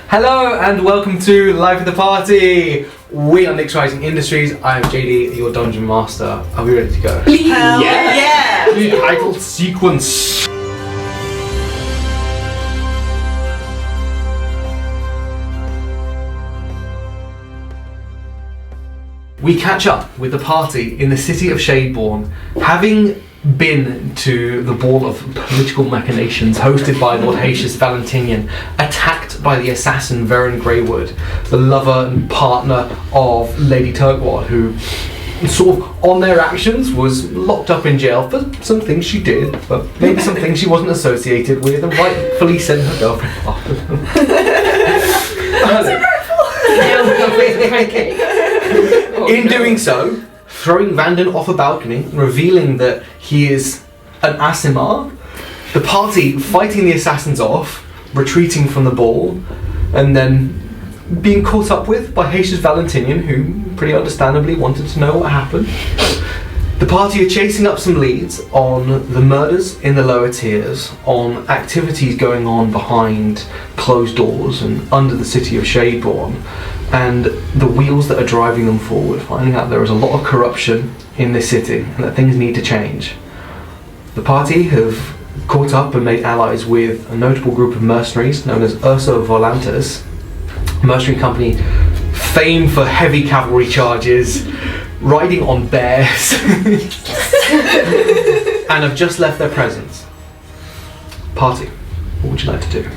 Hello and welcome to Life of the Party. We are NyxRising Industries. I am JD, your dungeon master. Are we ready to go? Hell yeah! Title sequence. We catch up with the party in the city of Shadeborn, having been to the ball of political machinations hosted by Lord Haitius Valentinian, attacked by the assassin Varen Greywood, the lover and partner of Lady Turquoise, who sort of on their actions was locked up in jail for some things she did, but maybe some things she wasn't associated with, and rightfully sent her girlfriend after them. In doing so, throwing Vanden off a balcony, revealing that he is an Aasimar, the party fighting the assassins off, retreating from the ball, and then being caught up with by Haitius Valentinian, who pretty understandably wanted to know what happened. The party are chasing up some leads on the murders in the lower tiers, on activities going on behind closed doors and under the city of Shadeborn, and the wheels that are driving them forward, finding out there is a lot of corruption in this city and that things need to change. The party have caught up and made allies with a notable group of mercenaries known as Ursa Volantes, a mercenary company famed for heavy cavalry charges, riding on bears, and have just left their presence. Party, what would you like to do?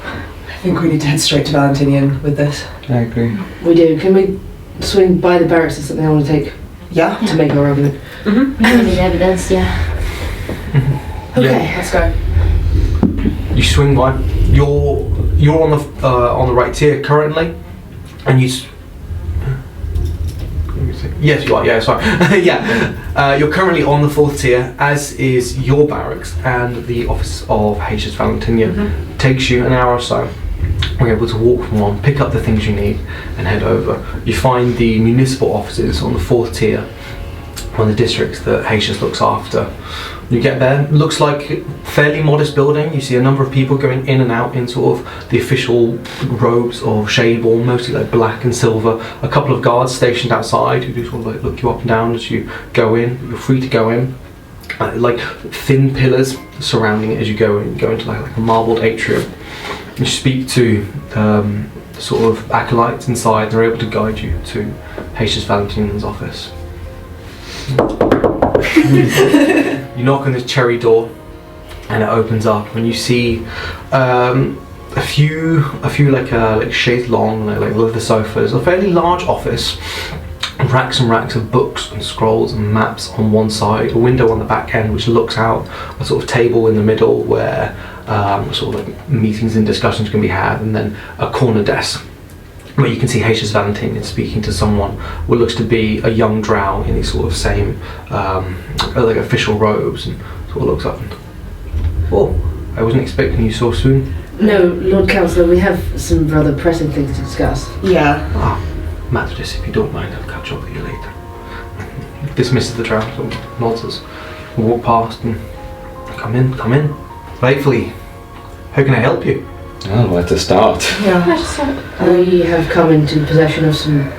I think we need to head straight to Valentinian with this. I agree. We do. Can we swing by the barracks? Is something I want to take Yeah? to make our argument. We don't need evidence, yeah. Okay, Let's go. You swing by. You're on the right tier currently, and you. Yes, you are. Yeah, sorry. Yeah, you're currently on the 4th tier, as is your barracks, and the office of Haitius Valentinian takes you an hour or so. You're able to walk from one, pick up the things you need, and head over. You find the municipal offices on the 4th tier, one of the districts that Haitius looks after. You get there, looks like a fairly modest building. You see a number of people going in and out in sort of the official robes of Shadeborn, mostly like black and silver. A couple of guards stationed outside who do sort of like look you up and down as you go in. You're free to go in. Like thin pillars surrounding it as you go in. You go into like a marbled atrium. You speak to sort of acolytes inside. They're able to guide you to Haitius Valentinian's office. You knock on this cherry door, and it opens up, and you see a few like chaise long, like leather sofas, a fairly large office, racks and racks of books and scrolls and maps on one side, a window on the back end which looks out, a sort of table in the middle where sort of like meetings and discussions can be had, and then a corner desk where you can see Haitius Valentinian speaking to someone what looks to be a young drow in these sort of same like official robes, and sort of looks up and, oh, I wasn't expecting you so soon. No, Lord Councillor, we have some rather pressing things to discuss. Yeah. Matris, if you don't mind, I'll catch up with you later. Dismisses the drow, sort of nods as we walk past and come in. Rightfully, how can I help you? Oh, where to start? Yeah. We have come into possession of some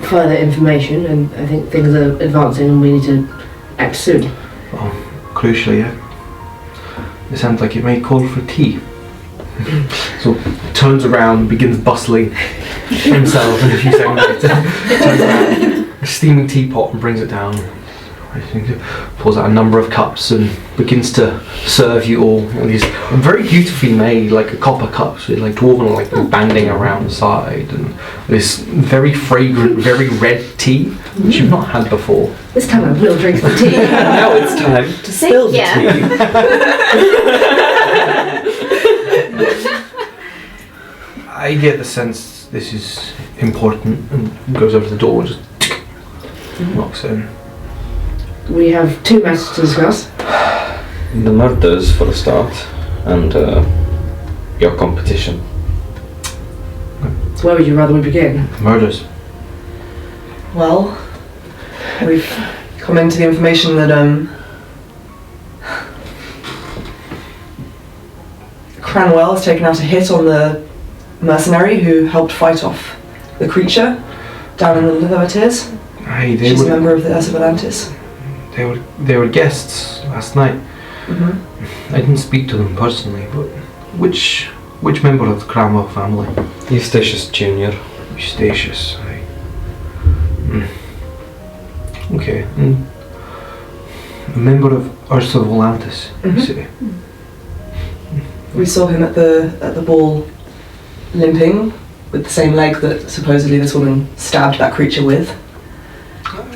further information, and I think things are advancing and we need to act soon. Well, crucially, it sounds like it may call for tea. So turns around, begins bustling himself, and a few seconds later turns around, a steaming teapot, and brings it down. Pulls out a number of cups and begins to serve you all. These very beautifully made, like copper cups with like dwarven like banding around the side, and this very fragrant, very red tea which you've not had before. This time I will drink the tea. Now it's time to spill the tea. I get the sense this is important, and goes over to the door and just knocks in. We have two matters to discuss. The murders for a start, and your competition. Where would you rather we begin? Murders. Well, we've come into the information that Cranwell has taken out a hit on the mercenary who helped fight off the creature down in the lower tiers. Aye, She's a member of the Ursa Volantis. They were guests last night. Mm-hmm. I didn't speak to them personally, but which member of the Cranwell family? Eustachius Jr. Eustachius. Aye. Okay. A member of Ursa Volantis, you say? We saw him at the ball limping with the same leg that supposedly this woman stabbed that creature with.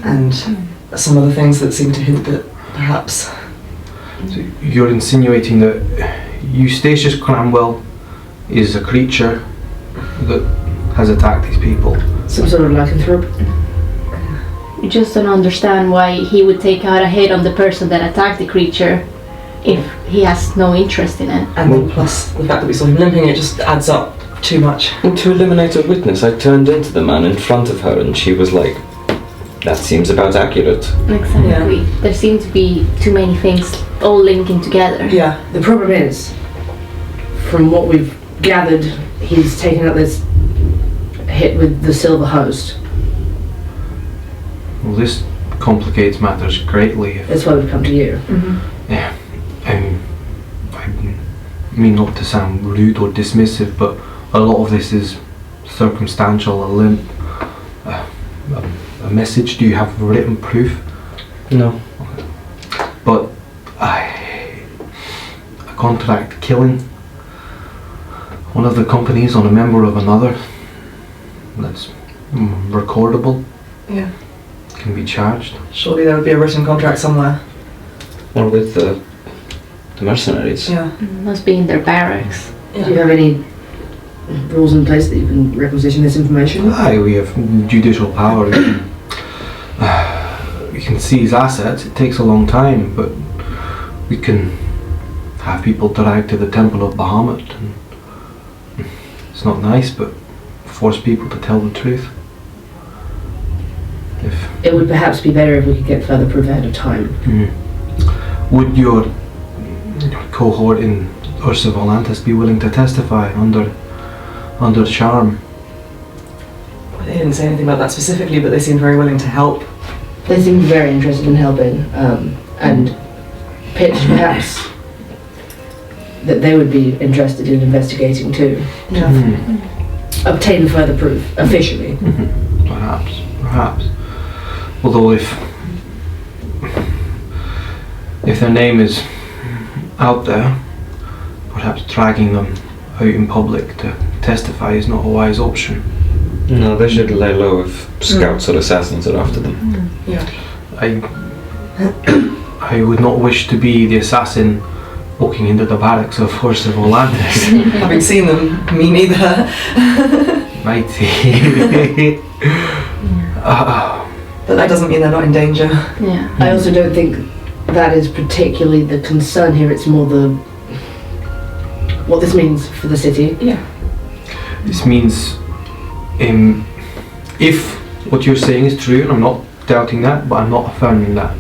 And some of the things that seem to hint that perhaps... So you're insinuating that Eustachius Cranwell is a creature that has attacked these people? Some sort of lycanthrope. You just don't understand why he would take out a hit on the person that attacked the creature if he has no interest in it. And then plus the fact that we saw him limping, it just adds up too much. And to eliminate a witness, I turned into the man in front of her and she was like, that seems about accurate. Exactly. Yeah. There seem to be too many things all linking together. Yeah. The problem is, from what we've gathered, he's taken out this hit with the Silver Host. Well, this complicates matters greatly. That's why we've come to you. Mm-hmm. Yeah. I mean not to sound rude or dismissive, but a lot of this is circumstantial, a limp, a message. Do you have written proof? No. Okay. But a contract killing one of the companies on a member of another, that's recordable, Yeah. can be charged. Surely there would be a written contract somewhere. Or with the mercenaries. Yeah. Must be in their barracks. Do you have any rules in place that you can requisition this information? Aye, we have judicial power. We can seize assets. It takes a long time, but we can have people dragged to the Temple of Bahamut. And it's not nice, but force people to tell the truth. It would perhaps be better if we could get further proof ahead of time. Would your cohort in Ursa Volantis be willing to testify under charm? They didn't say anything about that specifically, but they seemed very willing to help. They seem very interested in helping, and pitched perhaps that they would be interested in investigating too. Yeah. Obtain further proof, officially. Perhaps. Although if their name is out there, perhaps dragging them out in public to testify is not a wise option. No, they should lay low if scouts or assassins are after them. Yeah. I would not wish to be the assassin walking into the barracks of Ursa Volantis. Having seen them, me neither. Mighty. But that doesn't mean they're not in danger. Yeah. I also don't think that is particularly the concern here. It's more what this means for the city. Yeah. This means if what you're saying is true, and I'm not doubting that, but I'm not affirming that,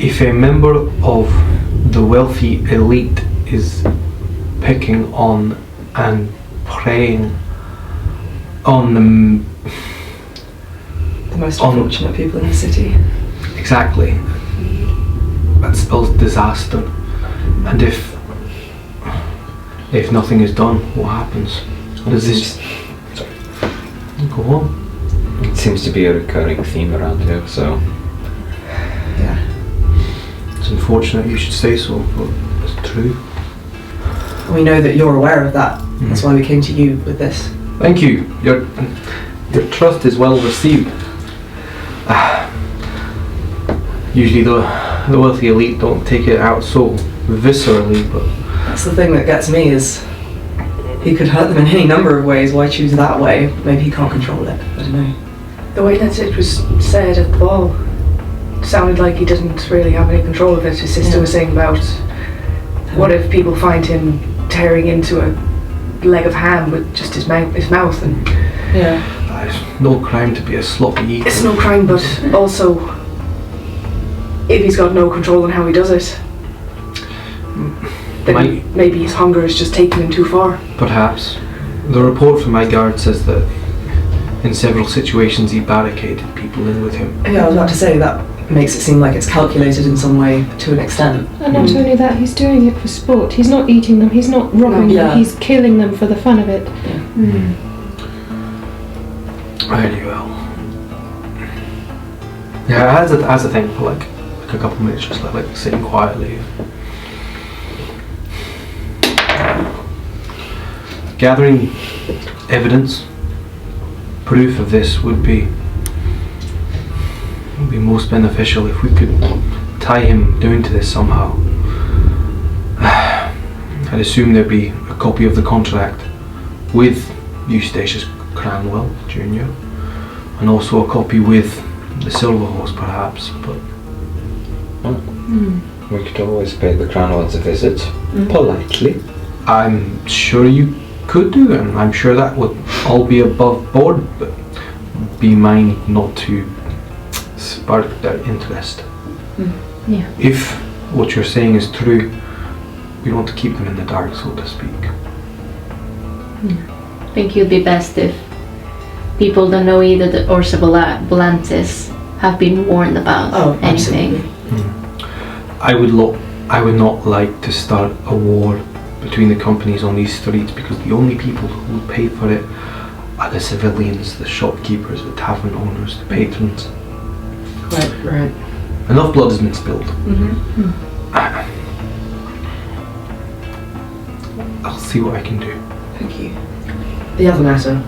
if a member of the wealthy elite is picking on and preying on the most unfortunate people in the city. Exactly. That spells disaster. And if nothing is done, what happens? Does this go on? It seems to be a recurring theme around here, so... Yeah. It's unfortunate you should say so, but it's true. We know that you're aware of that. That's why we came to you with this. Thank you. Your trust is well received. Usually the wealthy elite don't take it out so viscerally, but... That's the thing that gets me is he could hurt them in any number of ways. Why choose that way? Maybe he can't control it. I don't know. The way that it was said at the ball sounded like he didn't really have any control of it. His sister was saying about what if people find him tearing into a leg of ham with just his mouth and... Yeah. It's no crime to be a sloppy eater. It's no crime, but also if he's got no control on how he does it, then maybe his hunger is just taking him too far. Perhaps. The report from my guard says that in several situations he barricaded people in with him. Yeah, I was about to say that makes it seem like it's calculated in some way to an extent. And not only that, he's doing it for sport. He's not eating them, he's not robbing them, he's killing them for the fun of it. Very well. Yeah, I had to think for like a couple of minutes, just like sitting quietly. Gathering evidence, proof of this would be most beneficial if we could tie him down to this somehow. I'd assume there'd be a copy of the contract with Eustachius Cranwell Jr. and also a copy with the Silver Horse perhaps, but We could always pay the Cranwells a visit, politely. I'm sure you could do, and I'm sure that would all be above board, but be mine not to spark their interest. Yeah. If what you're saying is true, we want to keep them in the dark, so to speak. I think it would be best if people don't know either the Ursa Volantis have been warned about anything. I would not like to start a war between the companies on these streets, because the only people who will pay for it are the civilians, the shopkeepers, the tavern owners, the patrons. Right. Enough blood has been spilled. I'll see what I can do. Thank you. The other matter.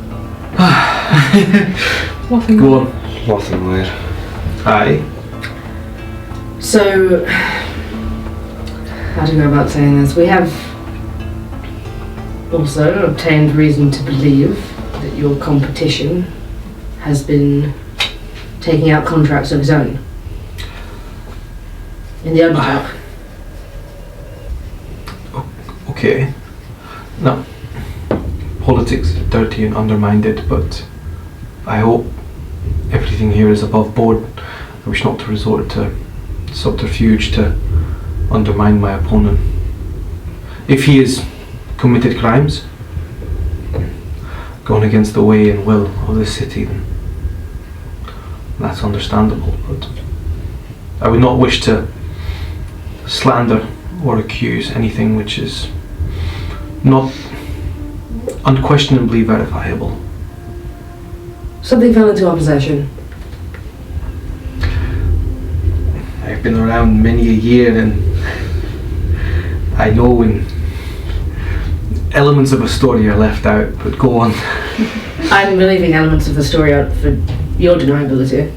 Go on. Lothenware. Aye. So, how to go about saying this? We have also obtained reason to believe that your competition has been taking out contracts of its own in the Underdark. Okay. No. Politics is dirty and undermined, but I hope everything here is above board. I wish not to resort to subterfuge to undermine my opponent. If he has committed crimes, gone against the way and will of the city, then that's understandable, but I would not wish to slander or accuse anything which is not unquestionably verifiable. Something fell into our possession. I've been around many a year, and I know when elements of a story are left out, but go on. I'm leaving elements of the story out for your deniability.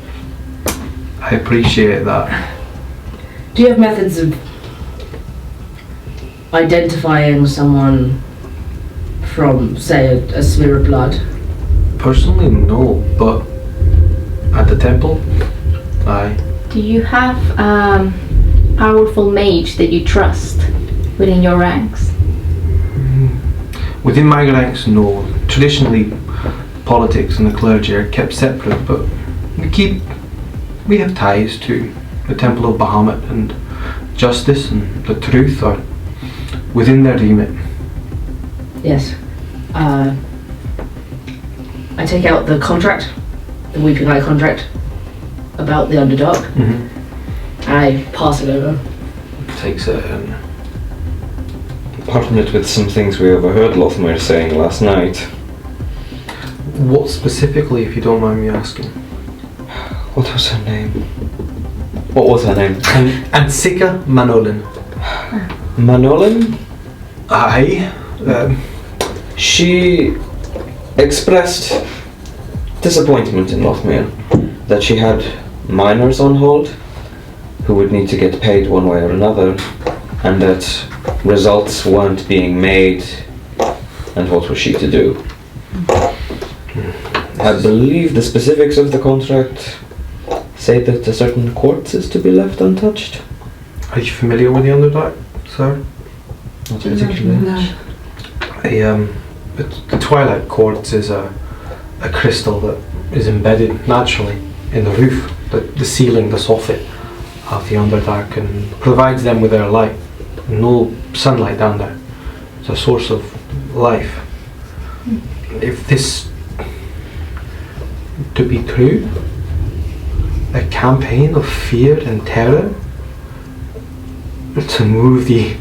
I appreciate that. Do you have methods of identifying someone from, say, a smear of blood? Personally, no, but at the temple, aye. Do you have powerful mage that you trust within your ranks? Within my ranks, no. Traditionally, politics and the clergy are kept separate, but we have ties to the Temple of Bahamut, and justice and the truth are within their remit. Yes. I take out the contract, the Weeping Eye contract, about the Underdark. I pass it over. Takes it and Partner it with some things we overheard Lothenware saying last night. what specifically, if you don't mind me asking? What was her name? What was her name? Ansika Manolin. Manolin? Aye. She expressed disappointment in Lothenware that she had miners on hold who would need to get paid one way or another, and that results weren't being made, and what was she to do? I believe the specifics of the contract say that a certain quartz is to be left untouched. Are you familiar with the Underdark, sir? Not particularly. No. The Twilight Quartz is a crystal that is embedded naturally in the roof, the ceiling, the soffit of the Underdark, and provides them with their light. No sunlight down there. It's a source of life. if this to be true, a campaign of fear and terror to move the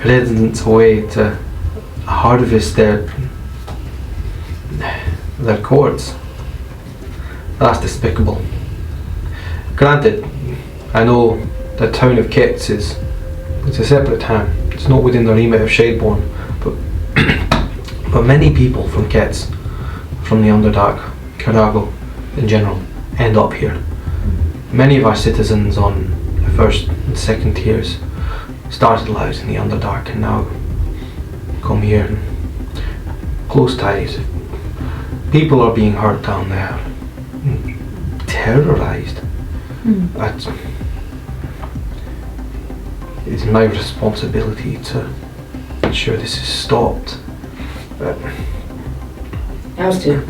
residents away to harvest their quartz. That's despicable. Granted, I know the town of Kitts it's a separate town. It's not within the remit of Shadeborn, but many people from Kitts, from the Underdark, Carago in general, end up here. Many of our citizens on the first and second tiers started lives in the Underdark and now come here in close ties. People are being hurt down there, terrorised. It's my responsibility to ensure this is stopped. Ours too.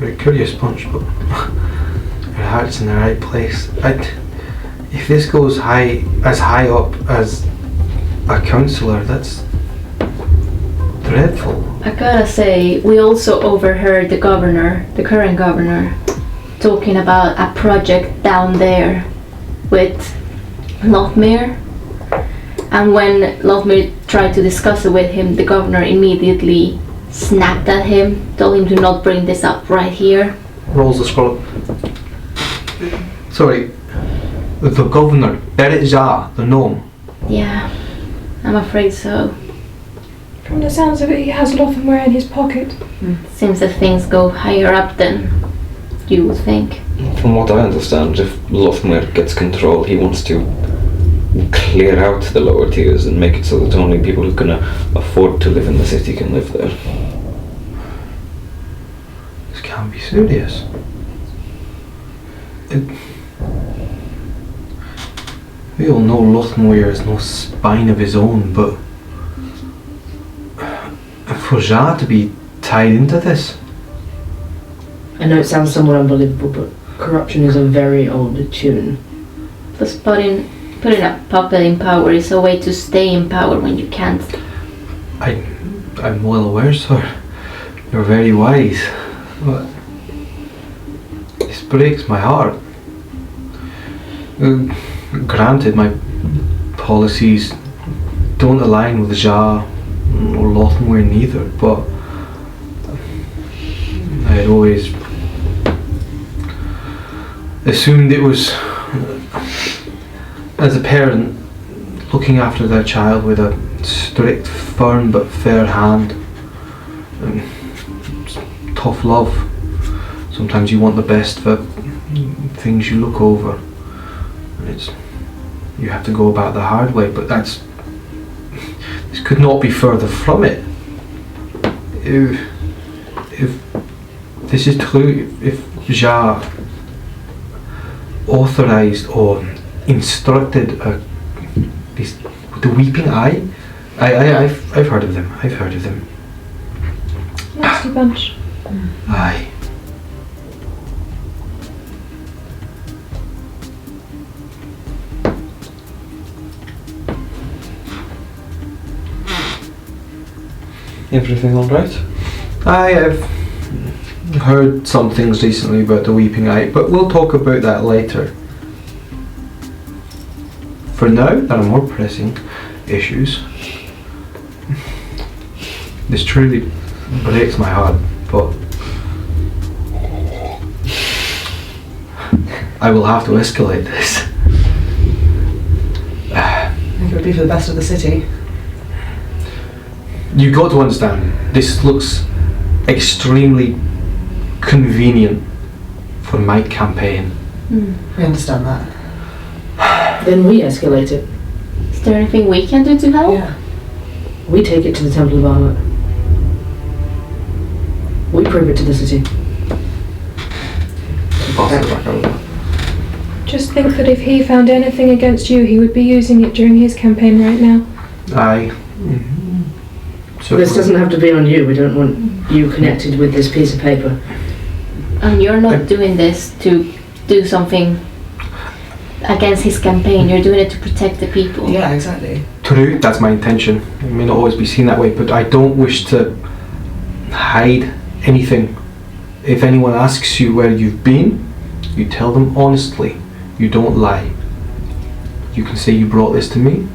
You're a curious bunch, but your heart's in the right place. If this goes as high up as a councillor, that's dreadful. I gotta say, we also overheard the current governor, talking about a project down there with Lothmere. And when Lothmere tried to discuss it with him, the governor immediately snapped at him, told him to not bring this up right here. Rolls the scroll. Sorry, the governor, Beret Jah, the gnome. Yeah, I'm afraid so. From the sounds of it, he has Lothmere in his pocket. Seems that things go higher up than you would think. From what I understand, if Lothmere gets control, he wants to clear out the lower tiers and make it so that only people who can afford to live in the city can live there. This can't be serious. We all know Lothmere has no spine of his own, but for Jah to be tied into this. I know it sounds somewhat unbelievable, but corruption is a very old tune. Plus putting a puppet in power is a way to stay in power when you can't. I'm well aware, sir. You're very wise. But this breaks my heart. Granted, my policies don't align with Jah or Lothmere neither, but I had always assumed it was, as a parent, looking after their child with a strict, firm but fair hand. Tough love. Sometimes you want the best for things you look over. And you have to go about the hard way, but this could not be further from it. If this is true, if Jah authorised or instructed the Weeping Eye, I've heard of them. Nasty bunch. Aye. Everything alright? I've heard some things recently about the Weeping Eye, but we'll talk about that later. For now, there are more pressing issues. This truly breaks my heart, but I will have to escalate this. I think it would be for the best of the city. You've got to understand, this looks extremely convenient for my campaign. We understand that. Then we escalate it. Is there anything we can do to help? Yeah. We take it to the Temple of Bahamut. We prove it to the city. Just think that if he found anything against you, he would be using it during his campaign right now. Aye. This doesn't have to be on you. We don't want you connected with this piece of paper. And you're not doing this to do something against his campaign. You're doing it to protect the people. Yeah, exactly. True, that's my intention. It may not always be seen that way, but I don't wish to hide anything. If anyone asks you where you've been, you tell them honestly. You don't lie. You can say you brought this to me.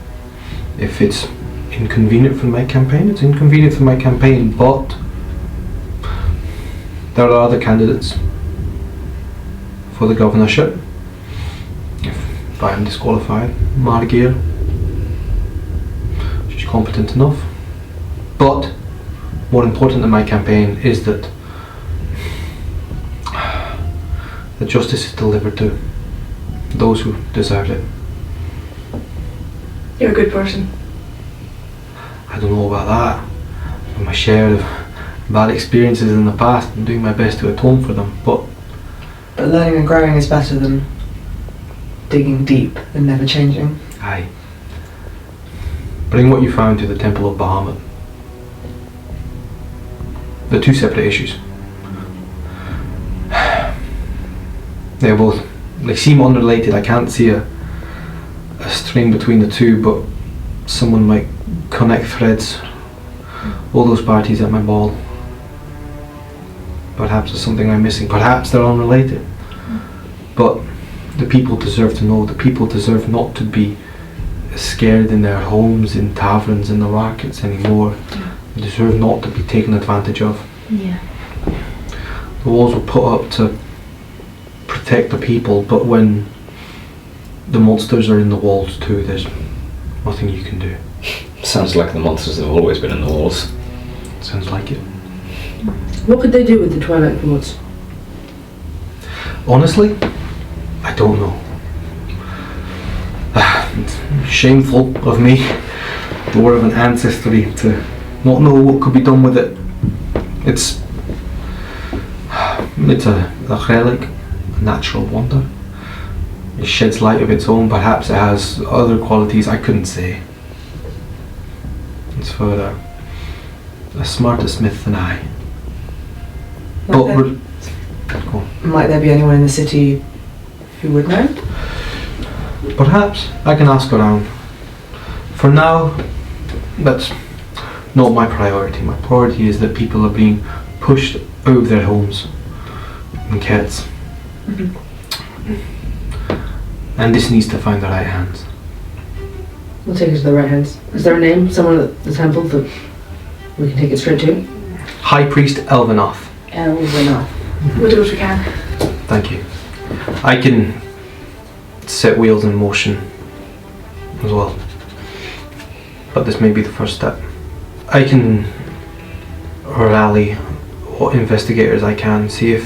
If it's inconvenient for my campaign, it's inconvenient for my campaign, but there are other candidates for the governorship. If I am disqualified, Margir, she's competent enough. But more important than my campaign is that the justice is delivered to those who deserve it. You're a good person. I don't know about that. With my share of bad experiences in the past, I'm doing my best to atone for them, but learning and growing is better than digging deep and never changing. aye. Bring what you found to the Temple of Bahamut. They're two separate issues. They seem unrelated. I can't see a string between the two, but someone might connect threads. All those parties at my ball. Perhaps there's something I'm missing. Perhaps they're unrelated. But the people deserve to know. The people deserve not to be scared in their homes, in taverns, in the markets anymore. They deserve not to be taken advantage of. Yeah. The walls were put up to protect the people, but when the monsters are in the walls too, there's nothing you can do. Sounds like the monsters have always been in the walls. Sounds like it. What could they do with the Twilight Quartz? Honestly, I don't know. It's shameful of me, more of an ancestry, to not know what could be done with it. It's a relic, a natural wonder. It sheds light of its own. Perhaps it has other qualities I couldn't say. It's for a smarter smith than I. Might there be anyone in the city who would know? Perhaps I can ask around. For now, that's not my priority. My priority is that people are being pushed out of their homes in Kets. And this needs to find the right hands. We'll take it to the right hands. Is there a name, someone at the temple that we can take it straight to? High Priest Elvinoth. Elvinoth. We'll do what we can. Thank you. I can set wheels in motion as well. But this may be the first step. I can rally what investigators I can, see if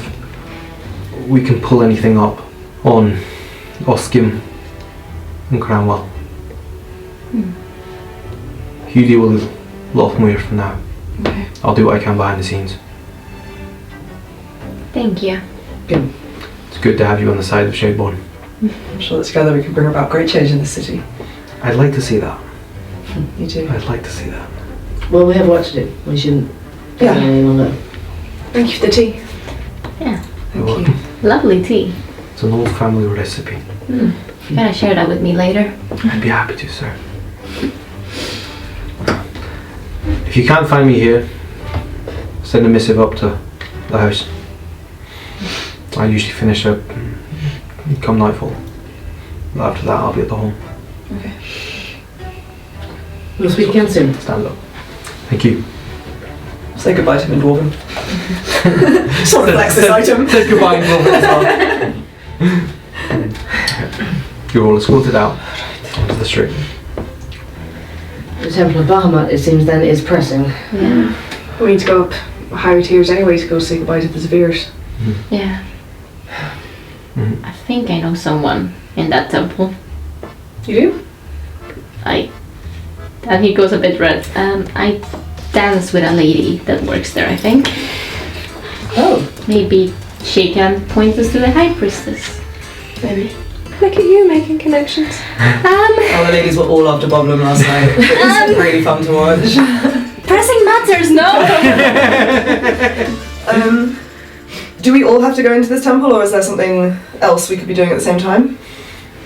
we can pull anything up on Oskim and Cranwell. You deal with Lothmuir for now. Okay. I'll do what I can behind the scenes. Thank you. Good. It's good to have you on the side of Shadeborn. I'm sure that together we can bring about great change in the city. I'd like to see that. You too. I'd like to see that. Well, we have work to do. We shouldn't Yeah. let anyone know. Thank you for the tea. Yeah. You're Thank welcome. Lovely tea. It's an old family recipe. You gotta share that with me later. I'd be happy to, sir. If you can't find me here, send a missive up to the house. I usually finish up come nightfall. But after that, I'll be at the home. Okay. We'll speak again soon. Stand up. Thank you. Say goodbye to him in Dwarven. Sort of flex this item. Say goodbye in Dwarven as well. You're all escorted out onto the street. The Temple of Bahamut, it seems then, is pressing. Yeah. We need to go up higher tiers anyway to go say goodbye to the Severes. Yeah. I think I know someone in that temple. You do? And he goes a bit red. I dance with a lady that works there, I think. Oh. Maybe she can point us to the High Priestess. Maybe. Look at you making connections. Oh, the ladies were all after Boblem last night. It was really fun to watch. Pressing matters, no! Do we all have to go into this temple, or is there something else we could be doing at the same time?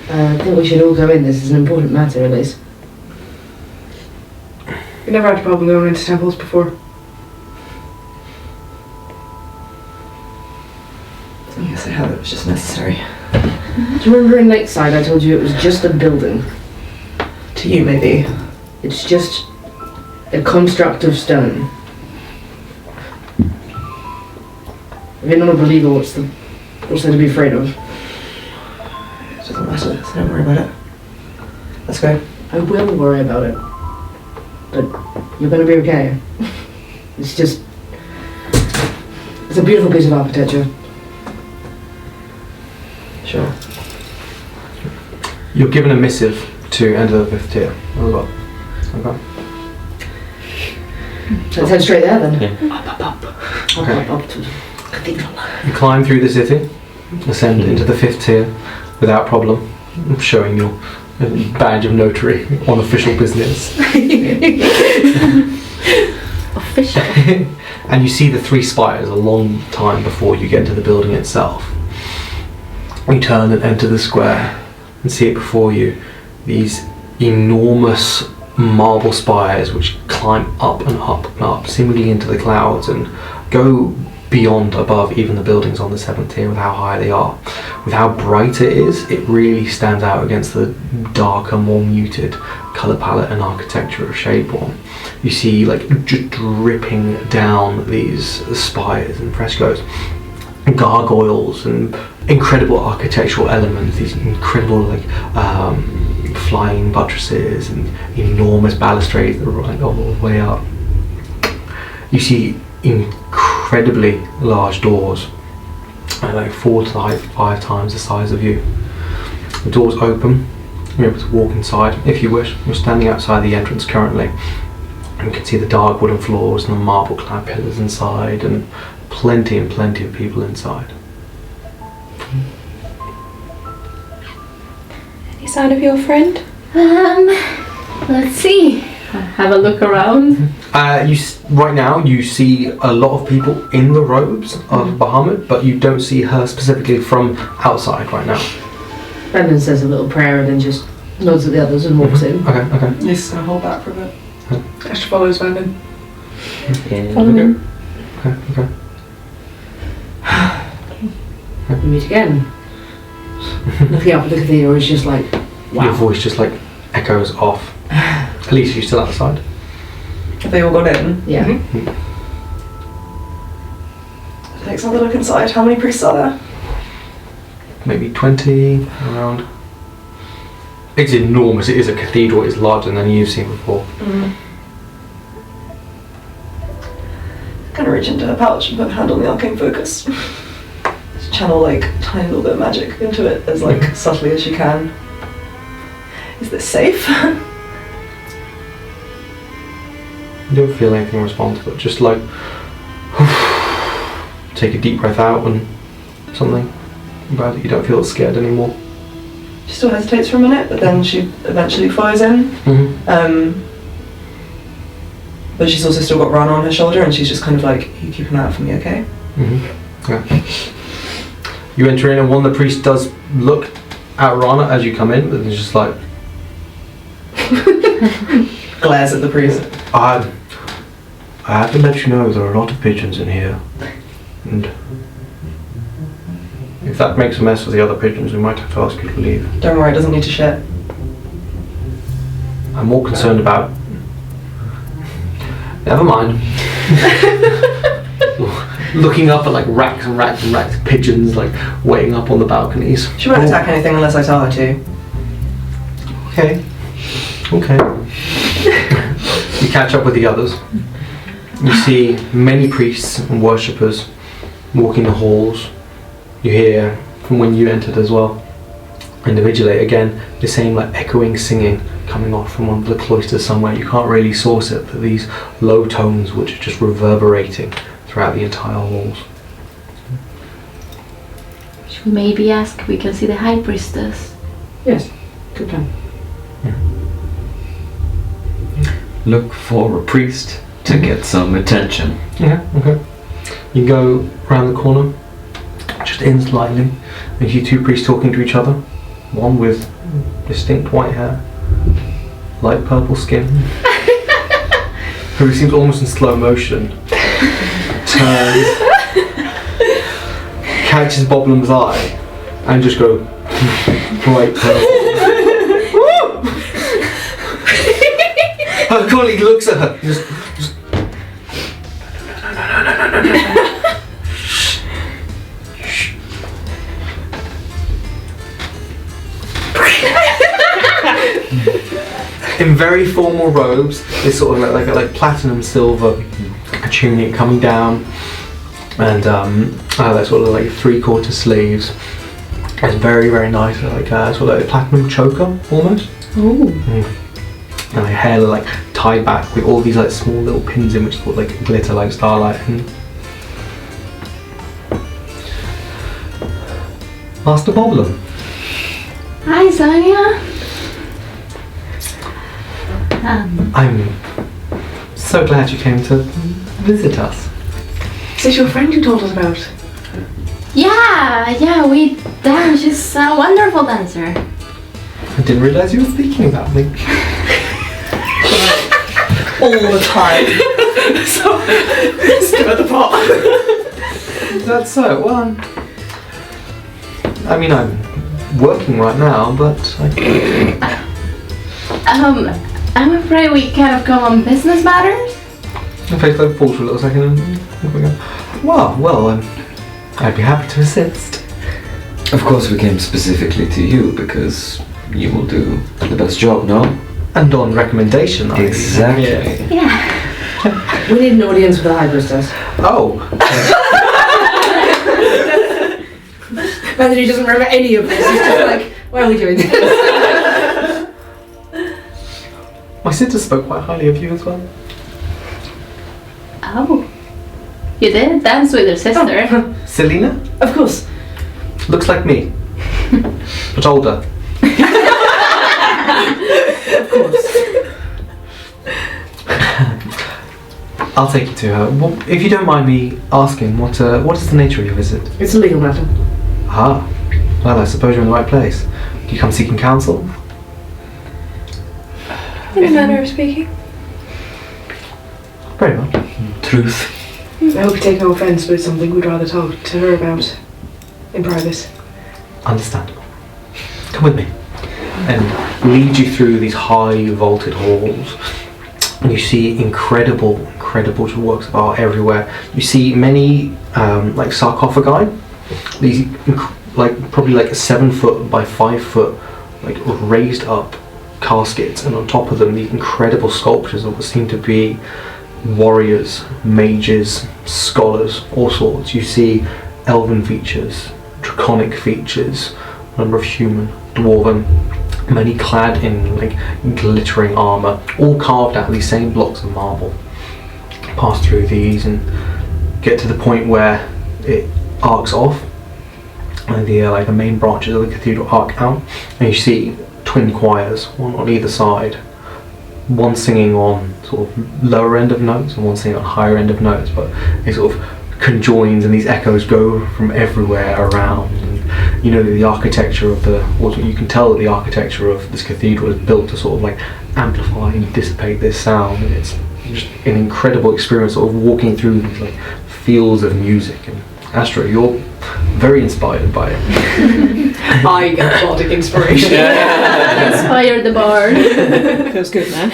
I think we should all go in. This is an important matter, Elyse. We never had a problem going into temples before. Yes, I have. It was just necessary. Do you remember in Lakeside I told you it was just a building? To you, maybe. It's just a construct of stone. If you're not a believer, what's there to be afraid of? It doesn't matter, so don't worry about it. Let's go. I will worry about it. But you're going to be okay. It's just... It's a beautiful piece of architecture. Sure. You're given a missive to enter the 5th tier. Okay. Let's head straight there then. Yeah. Up. Okay. Up to the cathedral. You climb through the city, ascend into the 5th tier without problem, showing your badge of notary on official business. Official. And you see the 3 spires a long time before you get to the building itself. You turn and enter the square and see it before you. These enormous marble spires which climb up and up and up, seemingly into the clouds, and go beyond, above even the buildings on the 7th tier with how high they are. With how bright it is, it really stands out against the darker, more muted colour palette and architecture of Shadeborn. You see, like, just dripping down these spires and frescoes, gargoyles and incredible architectural elements, these incredible, like, flying buttresses and enormous balustrades that run all the way up. You see incredibly large doors, like 4 to the height, 5 times the size of you. The doors open, you're able to walk inside if you wish. You're standing outside the entrance currently, and you can see the dark wooden floors and the marble clad pillars inside, and plenty and plenty of people inside. Any sign of your friend? Let's see. Have a look around. Right now you see a lot of people in the robes of Bahamut, but you don't see her specifically from outside right now. Vanden says a little prayer and then just nods at the others and walks in. Okay. Just gonna hold back for a bit. Astra follows Vanden. Follow him. Okay. We meet again. Looking up at the cathedral is just like, wow. Your voice just like echoes off. Elyse, you still outside? Have they all got in? Yeah. Takes another look inside. How many priests are there? Maybe 20 around. It's enormous. It is a cathedral. It's larger than you've seen before. Kind of reach into her pouch and put a hand on the arcane focus. Just channel like a tiny little bit of magic into it as like subtly as you can. Is this safe? You don't feel anything in response, but just like take a deep breath out and something about it. You don't feel scared anymore. She still hesitates for a minute, but then she eventually follows in. But she's also still got Rana on her shoulder, and she's just kind of like, "You keep an eye out for me, okay?" Yeah. You enter in, and one of the priests does look at Rana as you come in, but it's just like glares at the priest. I have to let you know there are a lot of pigeons in here, and if that makes a mess with the other pigeons, we might have to ask you to leave. Don't worry, it doesn't need to shit. I'm more concerned about... Never mind. Looking up at like racks and racks and racks of pigeons like waiting up on the balconies. She won't attack anything unless I tell her to. Okay. You catch up with the others. You see many priests and worshippers walking the halls. You hear from when you entered as well, individually, again, the same like echoing singing coming off from one of the cloisters somewhere. You can't really source it, but these low tones which are just reverberating throughout the entire halls. Should we maybe ask if we can see the High Priestess? Yes, good plan. Look for a priest to get some attention. Yeah, okay. You go round the corner, just in slightly, and you see 2 priests talking to each other. One with distinct white hair, light purple skin, who seems almost in slow motion, turns, catches Boblem's eye and just go bright purple. Her colleague looks at her. Just in very formal robes, this sort of like platinum silver tunic coming down, and that sort of like 3/4 sleeves. It's very, very nice, like sort of like a platinum choker almost. Ooh. And her hair like tied back with all these like small little pins in which sort of like glitter like starlight. Master Boblem. Hi, Sonia. I'm so glad you came to visit us. Is this your friend you told us about? Yeah, we dance. She's a wonderful dancer. I didn't realise you were speaking about me. All the time. So, stir the pot. That's so. Well, I mean, I'm working right now, but I'm afraid we kind of come on business matters. my face like falls for a little second and we go, well, I'd be happy to assist. Of course we came specifically to you because you will do the best job, no? And on recommendation, Exactly. Yeah. We need an audience with the High Priestess. Oh. Anthony doesn't remember any of this. He's just like, why are we doing this? My sister spoke quite highly of you as well. Oh. You did dance with your sister. Selena? Of course. Looks like me. But older. Of course. I'll take you to her. Well, if you don't mind me asking, what is the nature of your visit? It's a legal matter. Ah, well, I suppose you're in the right place. Do you come seeking counsel? In a manner of speaking. Very well. Truth. I hope you take no offence, but it's something we'd rather talk to her about in private. Understandable. Come with me. And lead you through these high vaulted halls. And you see incredible works of art everywhere. You see many like sarcophagi. These probably like 7 foot by 5 foot like raised up caskets, and on top of them these incredible sculptures of what seem to be warriors, mages, scholars, all sorts. You see elven features, draconic features, a number of human, dwarven, many clad in like glittering armour, all carved out of these same blocks of marble. Pass through these and get to the point where it arcs off, and the main branches of the cathedral arc out, and you see twin choirs, one on either side, one singing on sort of lower end of notes and one singing on higher end of notes, but it sort of conjoins and these echoes go from everywhere around. And you know that the architecture of you can tell that the architecture of this cathedral is built to sort of like amplify and dissipate this sound, and it's just an incredible experience sort of walking through these like fields of music. And Astra, you're very inspired by it. I get bardic inspiration. Inspire the bard. Feels good, man.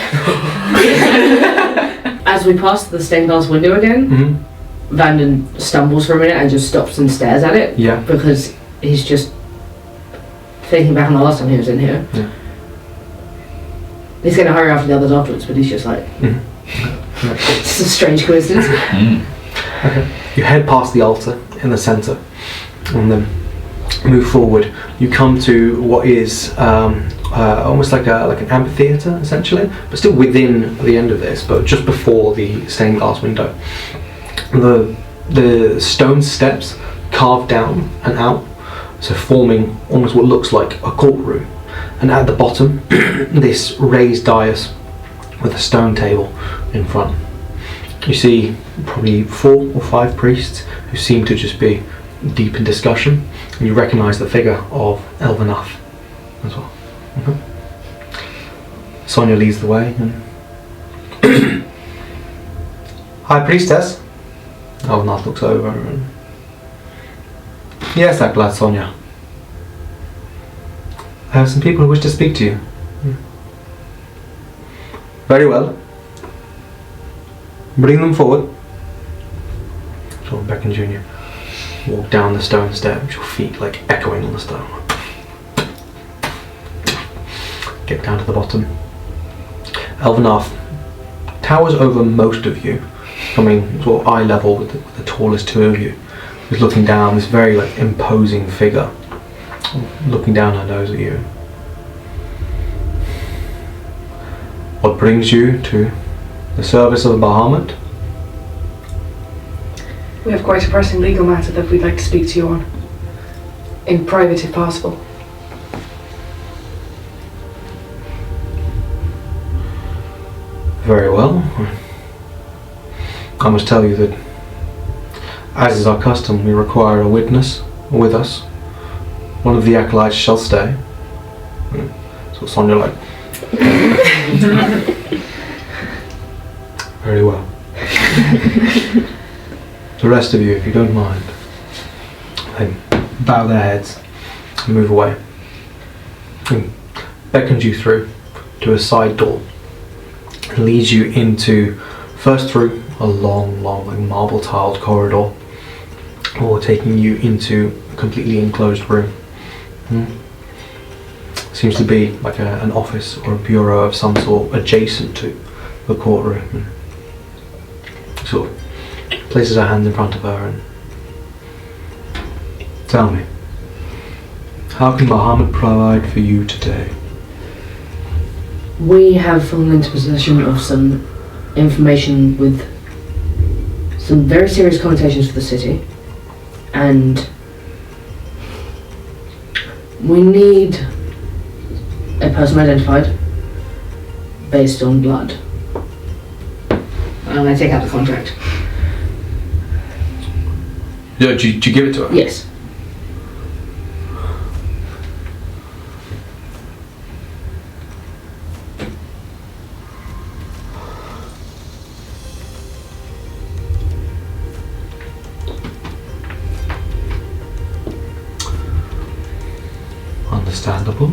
As we pass the stained glass window again, Mm-hmm. Vanden stumbles for a minute and just stops and stares at it. Yeah. Because he's just thinking back on the last time he was in here. Yeah. He's going to hurry after the others afterwards, but he's just like, it's a strange coincidence. Okay. You head past the altar in the centre and then move forward. You come to what is almost like an amphitheatre essentially, but still within the end of this, but just before the stained glass window. The stone steps carved down and out, so forming almost what looks like a courtroom, and at the bottom this raised dais with a stone table in front. You see probably 4 or 5 priests who seem to just be deep in discussion, and you recognise the figure of Elvenath as well. Sonia leads the way and High Priestess. Elvenath looks over and Yes, Aklat Sonia. I have some people who wish to speak to you. Very well. Bring them forward. So Beckon Jr. walk down the stone steps, your feet like echoing on the stone. Get down to the bottom. Elvenarth towers over most of you, coming sort of eye level with the tallest two of you. Who's looking down, this very like imposing figure, looking down her nose at you. What brings you to the service of Bahamut? We have quite a pressing legal matter that we'd like to speak to you on. In private, if possible. Very well. I must tell you that, as is our custom, we require a witness with us. One of the acolytes shall stay. So Sonia like... Very well. The rest of you, if you don't mind, they bow their heads and move away. He beckons you through to a side door and leads you into, first through a long like marble tiled corridor, or taking you into a completely enclosed room. Seems to be like an office or a bureau of some sort adjacent to the courtroom. Sort of places her hand in front of her and... Tell me, how can Bahamut provide for you today? We have fallen into possession of some information with some very serious connotations for the city, and we need a person identified based on blood. I'm going to take out the contract. Yeah, do you give it to her? Yes. Understandable.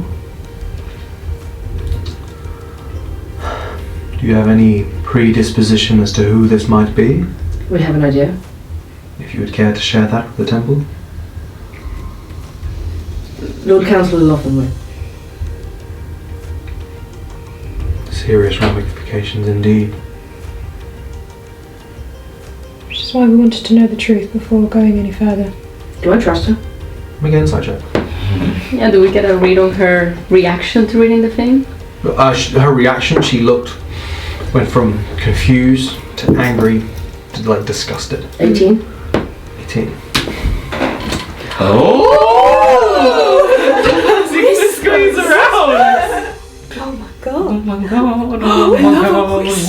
Do you have any predisposition as to who this might be? We have an idea. If you would care to share that with the temple? Lord Councillor Lothenway. Serious ramifications indeed. Which is why we wanted to know the truth before going any further. Do I trust her? Make an insight check. Yeah, do we get a read on her reaction to reading the thing? Her reaction, she went from confused to angry to like disgusted. 18. 18. Oh! Squeeze around! Oh my god. Oh my god, what happened? It's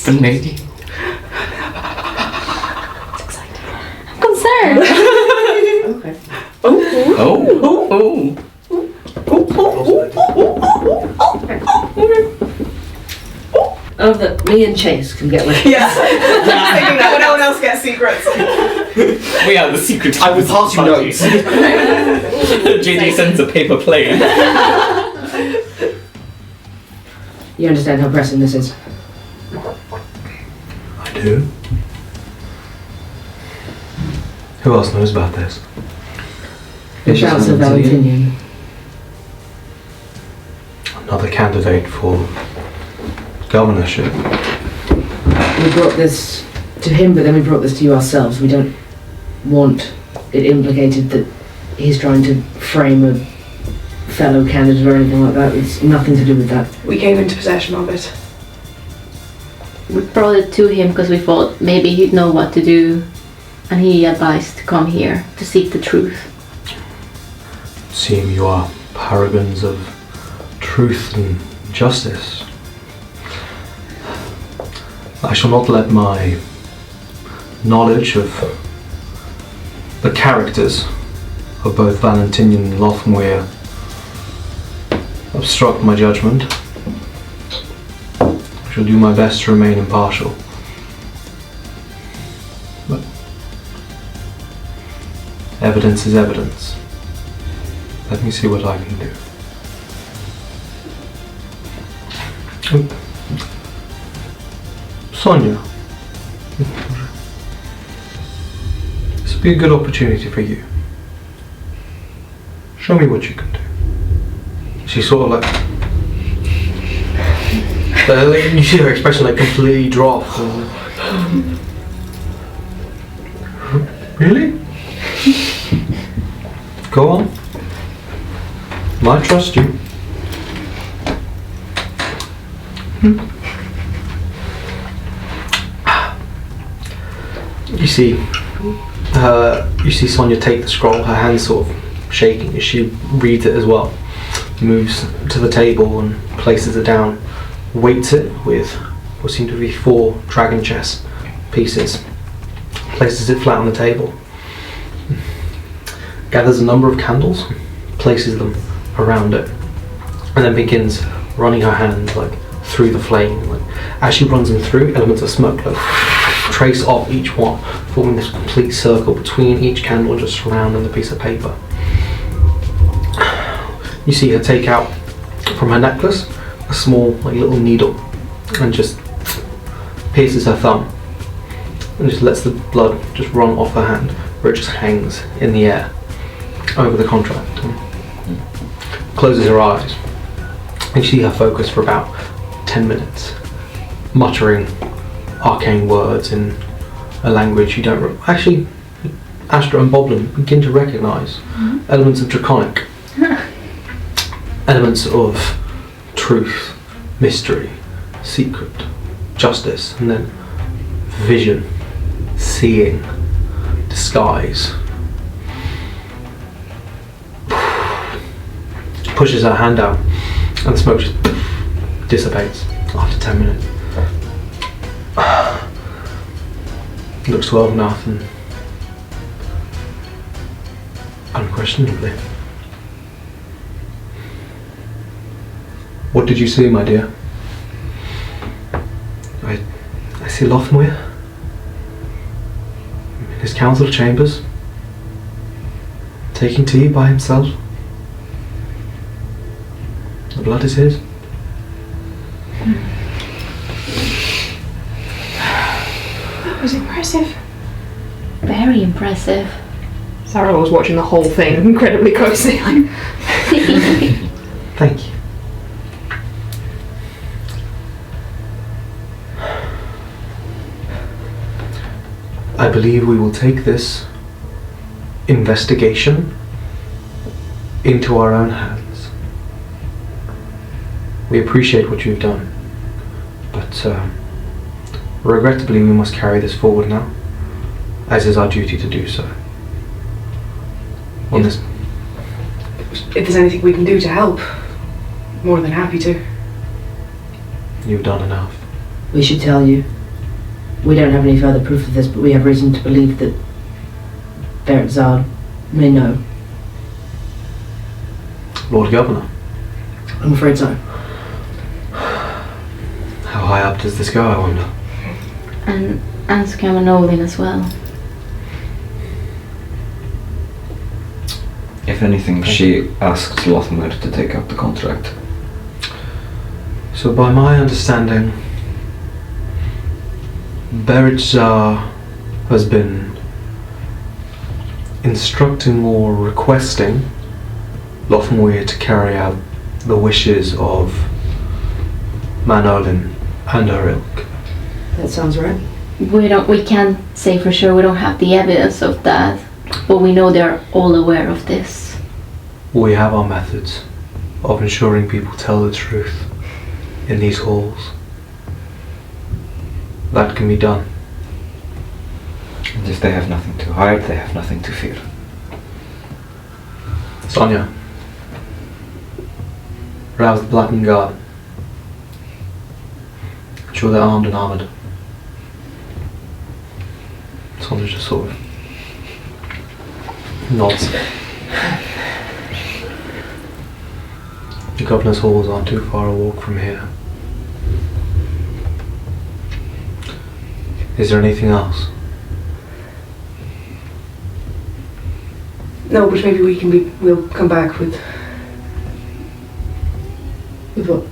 exciting. I'm concerned. Okay. I love that me and Chase can get with. Yeah. Thinking that when no one else gets secrets. We are the secret. I will pass you notes. JJ sends a paper plane. You understand how pressing this is? I do. Who else knows about this? The Council of Valentinian. Another candidate for governorship. We brought this to him, but then we brought this to you ourselves. We don't want it implicated that he's trying to frame a fellow candidate or anything like that. It's nothing to do with that. We came into possession of it. We brought it to him because we thought maybe he'd know what to do, and he advised to come here to seek the truth. Seem you are paragons of truth and justice. I shall not let my knowledge of the characters of both Valentinian and Lothenweir obstruct my judgment. I shall do my best to remain impartial. But Evidence is evidence. Let me see what I can do. Sonia. This would be a good opportunity for you. Show me what you can do. She sort of like... you see her expression like completely drop. Really? Go on. I trust you. You see Sonia take the scroll, her hands sort of shaking as she reads it as well. Moves to the table and places it down, weights it with what seem to be 4 dragon chess pieces, places it flat on the table, gathers a number of candles, places them around it, and then begins running her hands like through the flame. Like, as she runs them through, elements of smoke like trace off each one, forming this complete circle between each candle, just surrounding the piece of paper. You see her take out from her necklace a small like little needle and just pierces her thumb and just lets the blood just run off her hand, where it just hangs in the air over the contract. Closes her eyes and you see her focus for about 10 minutes, muttering arcane words in a language you don't actually. Astra and Boblem begin to recognise elements of Draconic, elements of truth, mystery, secret, justice, and then vision, seeing, disguise. Pushes her hand out and the smoke just dissipates after 10 minutes. Looks well enough and unquestionably. What did you see, my dear? I see Lothmuir in his council chambers, taking tea by himself. The blood is his. That was impressive. Very impressive. Sariel was watching the whole thing incredibly closely. Thank you. I believe we will take this investigation into our own hands. We appreciate what you've done, but regrettably we must carry this forward now, as is our duty to do so. On this. If there's anything we can do to help, more than happy to. You've done enough. We should tell you. We don't have any further proof of this, but we have reason to believe that Beretzard may know. Lord Governor. I'm afraid so. How high up does this go, I wonder? And Scamanolin as well. If anything, she asked Lothmuir to take up the contract. So by my understanding, Beretzard has been instructing or requesting Lothmuir to carry out the wishes of Manolin and her ilk. That sounds right. We can't say for sure, we don't have the evidence of that, but we know they're all aware of this. We have our methods of ensuring people tell the truth in these halls. That can be done. And if they have nothing to hide, they have nothing to fear. Sonia, rouse the Blackened Guard. Ensure they're armed and armoured. Sonia just sort of nods. The Governor's halls aren't too far a walk from here. Is there anything else? No, but maybe we'll come back with... With what?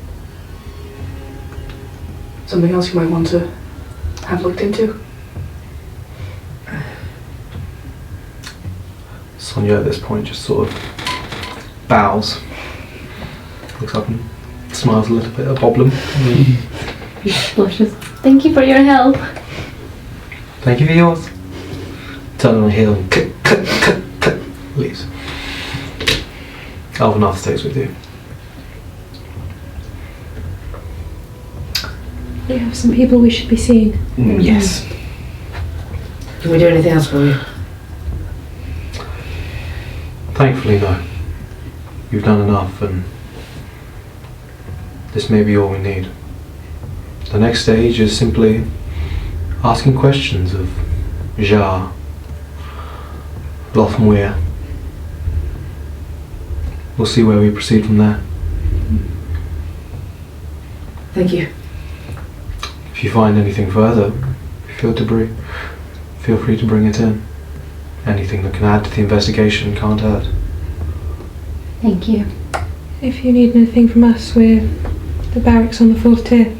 Something else you might want to have looked into. Sonia at this point just sort of bows, looks up and smiles a little bit at Boblem. Blushes. Thank you for your help. Thank you for yours. Turn on a heel and click, click, click, click, leaves. Alvanath stays with you. We have some people we should be seeing. Yes. Can we do anything else for you? Thankfully, no. You've done enough, and this may be all we need. The next stage is simply asking questions of Jar, Lothmuir. We'll see where we proceed from there. Thank you. If you find anything further, feel free to bring it in. Anything that can add to the investigation can't hurt. Thank you. If you need anything from us, we're the barracks on the 4th tier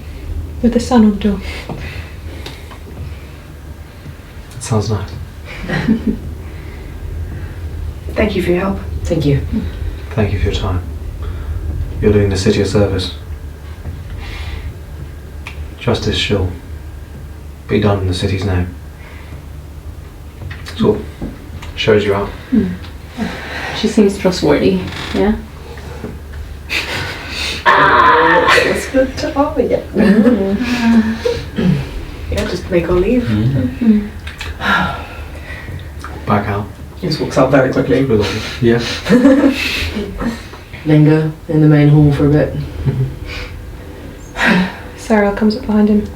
with the sun on the door. That sounds nice. Thank you for your help. Thank you. Thank you for your time. You're doing the city a service. Justice shall be done in the city's name. So, shows you out. She seems trustworthy, yeah? It's good to have you. Yeah, just make her leave. Back out. He just walks out very quickly. Yeah. Linger in the main hall for a bit. Sariel comes up behind him.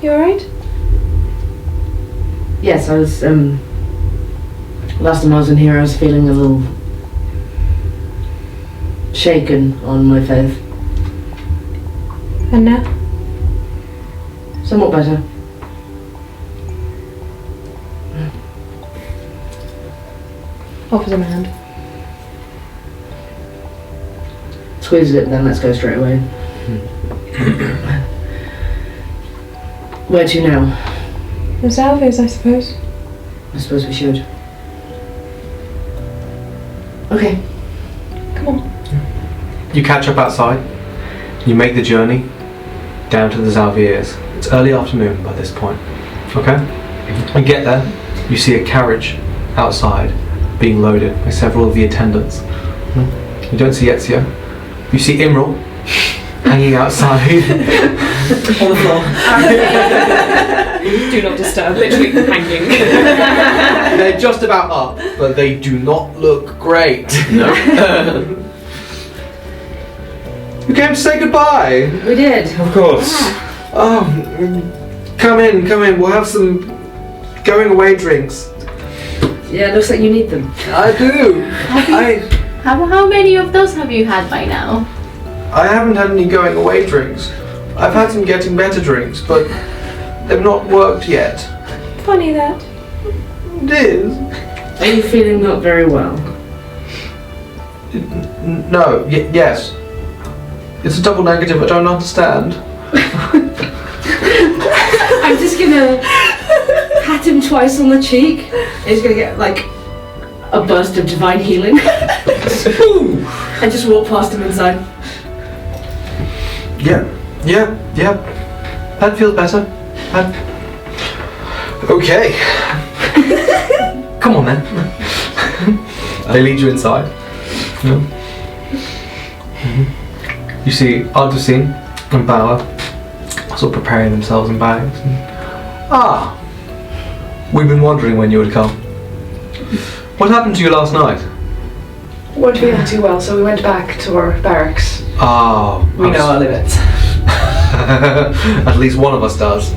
You alright? Yes, I was, last time I was in here I was feeling a little shaken on my faith. And now? Somewhat better. Offers him a hand. Squeezes it and then let's go straight away. Where to now? The Zalvirs, I suppose. I suppose we should. Okay. Come on. You catch up outside. You make the journey down to the Zalvirs. It's early afternoon by this point. Okay? You get there. You see a carriage outside being loaded by several of the attendants. You don't see Ezio. You see Imral hanging outside. On the floor. Do not disturb. Literally hanging. They're just about up, but they do not look great. No. You came to say goodbye. We did. Of course. Oh, come in. We'll have some going away drinks. Yeah, it looks like you need them. I do. How many of those have you had by now? I haven't had any going away drinks. I've had some getting better drinks, but they've not worked yet. Funny that. It is. Are you feeling not very well? No. Yes. It's a double negative. I don't understand. I'm just gonna pat him twice on the cheek. He's gonna get like a burst of divine healing. And just walk past him inside. Yeah. That feels better. Okay. Come on then. They lead you inside. You see Arducine and Bauer sort of preparing themselves in bags. We've been wondering when you would come. What happened to you last night? We weren't feeling too well, so we went back to our barracks. We know our limits. At least one of us does.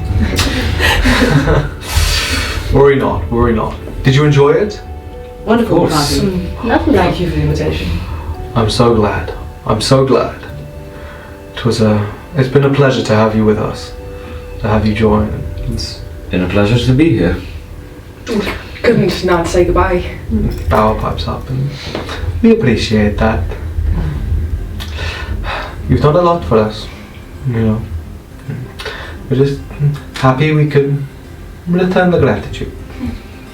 Worry not. Did you enjoy it? Wonderful party. Lovely. Thank you for the invitation. I'm so glad. It's been a pleasure to have you with us. To have you join. It's Been a pleasure to be here. Could couldn't not say goodbye. Bower pipes up, and we appreciate that. You've done a lot for us, you know. We're just happy we could return the gratitude.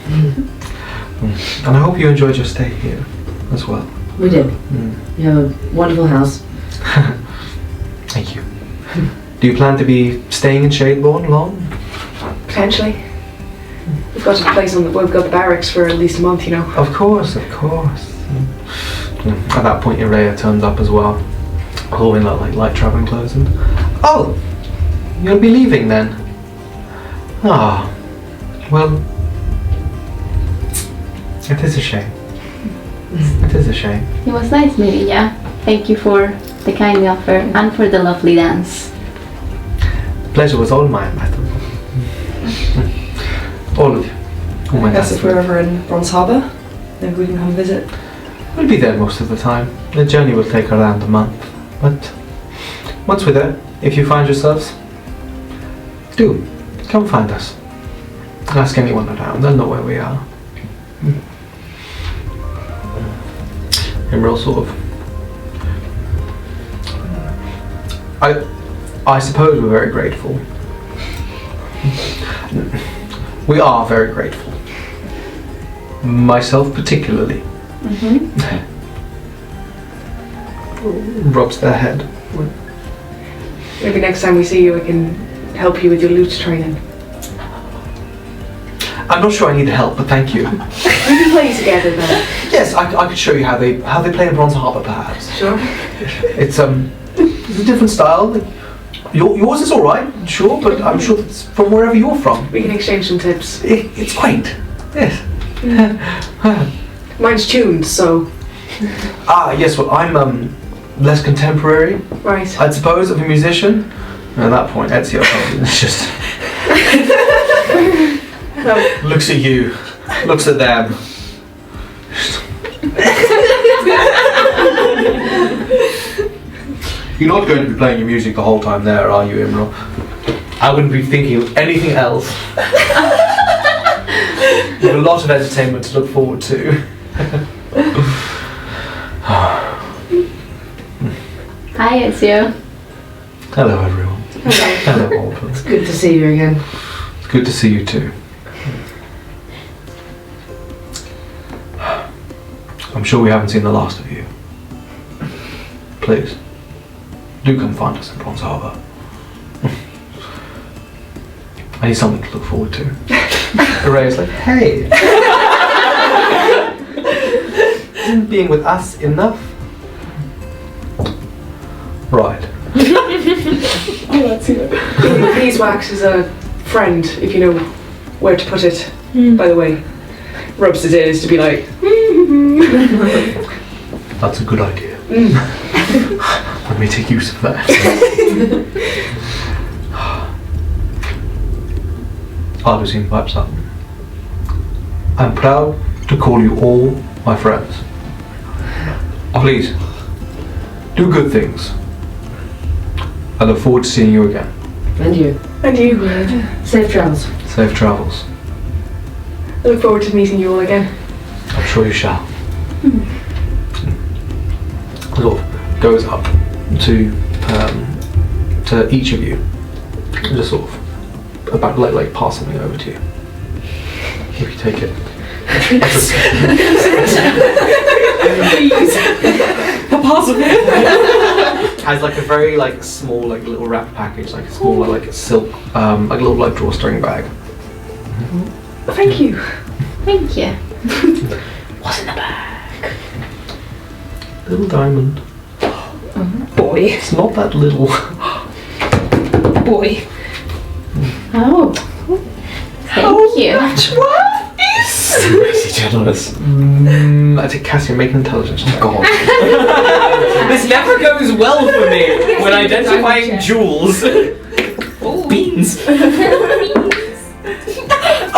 And I hope you enjoyed your stay here as well. We did. You have a wonderful house. Thank you. Do you plan to be staying in Shadeborn long? Potentially. We've got a place we've got the barracks for at least a month, you know. Of course. At that point, Irea turns up as well, all in like light traveling clothes. And oh, you'll be leaving then? Ah, well, it is a shame. It is a shame. It was nice meeting you. Thank you for the kind offer and for the lovely dance. The pleasure was all mine, madam. All of you. All my I guess dance if we're ever in Bronze Harbour, maybe we can come visit. We'll be there most of the time. The journey will take around a month. But once we're there, if you find yourselves, do come find us. Ask anyone around, they'll know where we are. And we're all sort of... I suppose we're very grateful. We are very grateful. Myself particularly. Rubs their head. Maybe next time we see you, I can help you with your loot training. I'm not sure I need help, but thank you. We can play together then. Yes, I could show you how they play in Bronze Harbour, perhaps. Sure. It's a different style. Yours is all right, sure, but I'm sure it's from wherever you're from. We can exchange some tips. It's quaint. Yes. Mine's tuned, so. Ah, yes. Well, I'm less contemporary, Right. I'd suppose, of a musician. And at that point, Ezio just looks at you, looks at them. You're not going to be playing your music the whole time there, are you, Imra? I wouldn't be thinking of anything else. You have a lot of entertainment to look forward to. Hi, it's you. Hello, everyone. Hello, Walter. It's good to see you again. It's good to see you too. I'm sure we haven't seen the last of you. Please, do come find us in Bronze Harbour. I need something to look forward to. Araya's like, hey! Isn't being with us enough? Right. Beeswax is a friend, if you know where to put it, by the way. Rubs his ears to be like, That's a good idea. Let me take use of that. Albazine pipes up. I'm proud to call you all my friends. Please, do good things. I look forward to seeing you again. And you. and you. Safe travels. Safe travels. I look forward to meeting you all again. I'm sure you shall. Sort of goes up to each of you, and just sort of about like pass something over to you. If you take it. Has like a very like small like little wrap package, like a small like a silk like a little like drawstring bag. Thank you. Thank you. What's in the bag? Little diamond. Boy. It's not that little. Boy. Oh. Thank you. Crazy generous. I take Cassian, make an intelligence check. God. This never goes well for me when identifying jewels. Beans. A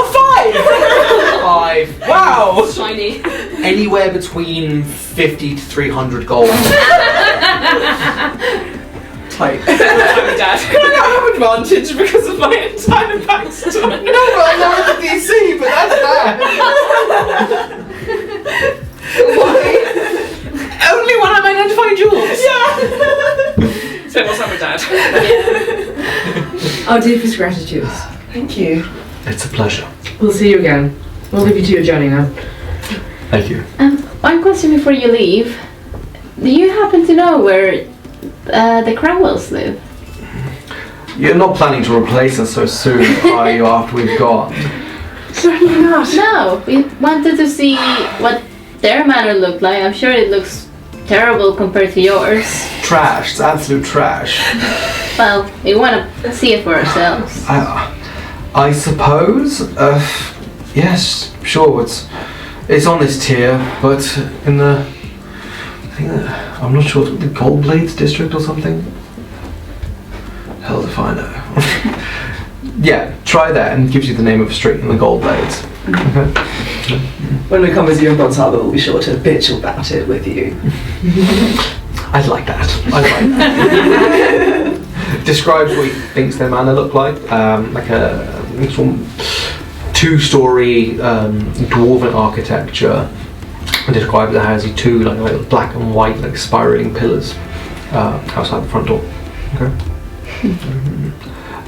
5! Wow! Shiny. Anywhere between 50 to 300 gold. Tight. Dad. Can I not have advantage because of my entire backstory? No, I lowered the DC, but that's bad. Dad. Our deepest gratitude. Thank you. It's a pleasure. We'll see you again. We'll leave you to your journey now. Thank you. One question before you leave. Do you happen to know where the Cromwells live? You're not planning to replace us so soon, are you, after we've gone? Certainly not. No, we wanted to see what their manor looked like. I'm sure it looks terrible compared to yours. Trash. It's absolute trash. Well, we want to see it for ourselves. I suppose. Yes, sure. It's on this tier, but in the. I'm not sure, the Gold Blades district or something? Hell if I know. Yeah, try that and it gives you the name of a street in the Gold Blades. Okay. When we come with you in Bronze Harbour, we'll be sure to bitch about it with you. I'd like that. Describes what he thinks their manor looked like a sort of 2-story dwarven architecture. I described it as two like black and white like spiraling pillars outside the front door. Okay.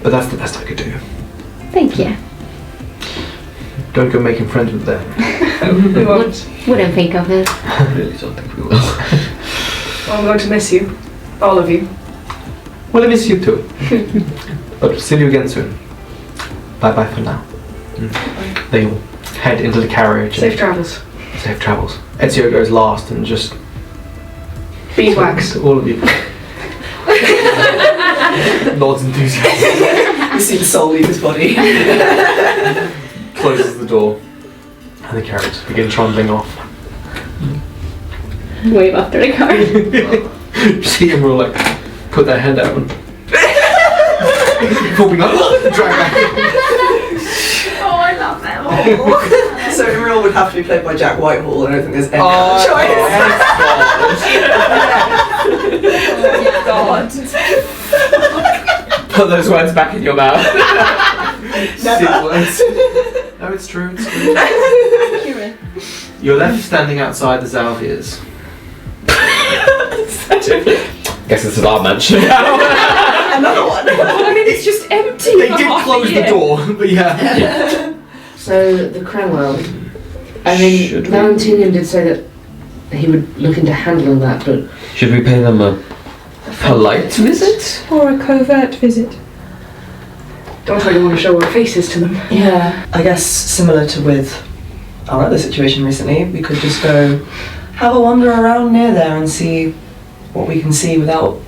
But that's the best I could do. Thank you. Don't go making friends with them. We won't. Wouldn't think of it. I really don't think we will. Well, I'm going to miss you. All of you. Well, I miss you too. But see you again soon. Bye bye for now. They will head into the carriage. Safe travels. Safe travels. Ezio goes last and just Beeswax. all of you. Nods enthusiastically. You see the soul leave his body. Closes the door. And the carriage begins trundling off. Wave after the car. You see them all like put their hand out and falling like drag back. Oh, I love that. So Sariel would have to be played by Jack Whitehall. I don't think there's any other choice. Put those words back in your mouth. Never. No, it's true. It's true. You're left standing outside the Zalvias. Guess this is our mansion. Another one. Well, I mean, it's just empty. They for did half a close the year. door, but yeah. So the Cranwell. I mean, Should we- Valentinian did say that he would look into handling that, but Should we pay them a polite visit? Or a covert visit. Don't really want to show our faces to them. Yeah. I guess similar to with our other situation recently, we could just go have a wander around near there and see what we can see without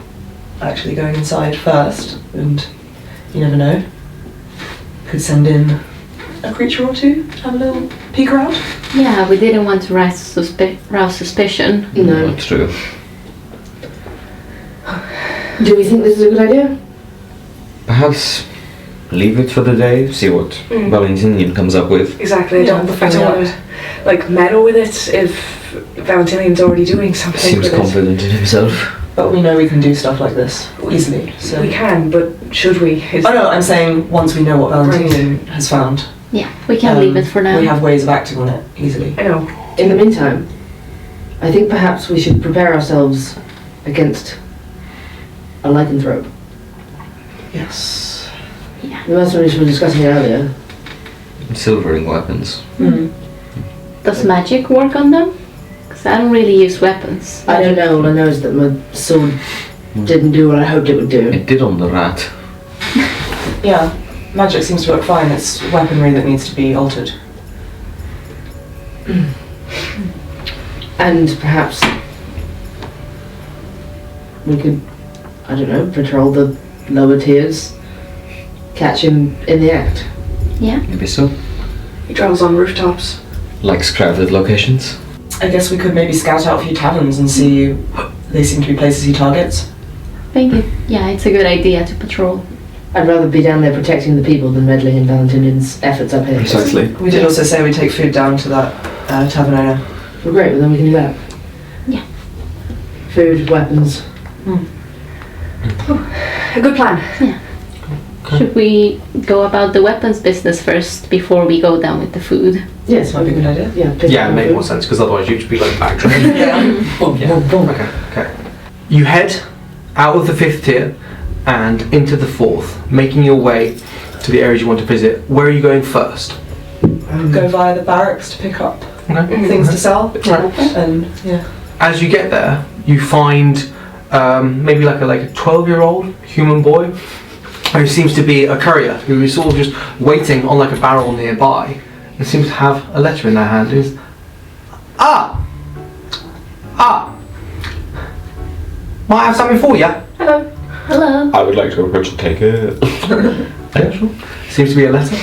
actually going inside first. And you never know. Could send in a creature or two to have a little peek around. Yeah, we didn't want to rouse suspicion. no. That's true. Do we think this is a good idea? Perhaps leave it for the day, see what Valentinian comes up with. Exactly. I don't want to like meddle with it if Valentinian's already doing something Seems with confident in himself. But we know we can do stuff like this easily. So. We can, but should we? Oh no, I'm saying once we know what Valentinian has found. Yeah, we can leave it for now. We have ways of acting on it easily. I know. In the meantime, I think perhaps we should prepare ourselves against a lycanthrope. Yes. Yeah. The mercenaries we were discussing earlier. Silvering weapons. Does magic work on them? Because I don't really use weapons. I don't know, all I know is that my sword didn't do what I hoped it would do. It did on the rat. Yeah. Magic seems to work fine. It's weaponry that needs to be altered. And perhaps we could, I don't know, patrol the lower tiers, catch him in the act. Yeah. Maybe so. He travels on rooftops. Likes crowded locations. I guess we could maybe scout out a few taverns and see. They seem to be places he targets. Thank you. Yeah, it's a good idea to patrol. I'd rather be down there protecting the people than meddling in Valentinian's efforts up here. Precisely. We did also say we take food down to that tavern owner. Well, great, well then we can do that. Yeah. Food, weapons. A good plan. Should we go about the weapons business first before we go down with the food? Yes, Might be a good idea. Yeah, pick Yeah, up it makes food. more sense because otherwise you'd just be like backtracking. Yeah. Boom, boom, boom. Okay. You head out of the 5th tier and into the 4th, making your way to the areas you want to visit. Where are you going first? Go via the barracks to pick up Okay. things to sell. Right. And yeah. As you get there, you find maybe like a 12-year-old human boy who seems to be a courier, who is sort of just waiting on like a barrel nearby and seems to have a letter in their hand. Is might I have something for you? Hello. I would like to approach and take it. Yeah, sure. Seems to be a letter.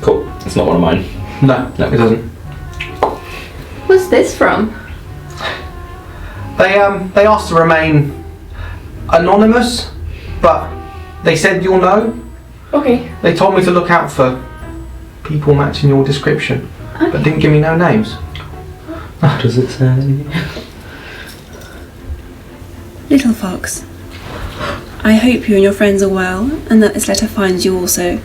Cool. It's not one of mine. No, it doesn't. What's this from? They asked to remain anonymous, but they said you'll know. Okay. They told me to look out for people matching your description, but didn't give me no names. What does it say? Little Fox, I hope you and your friends are well, and that this letter finds you also.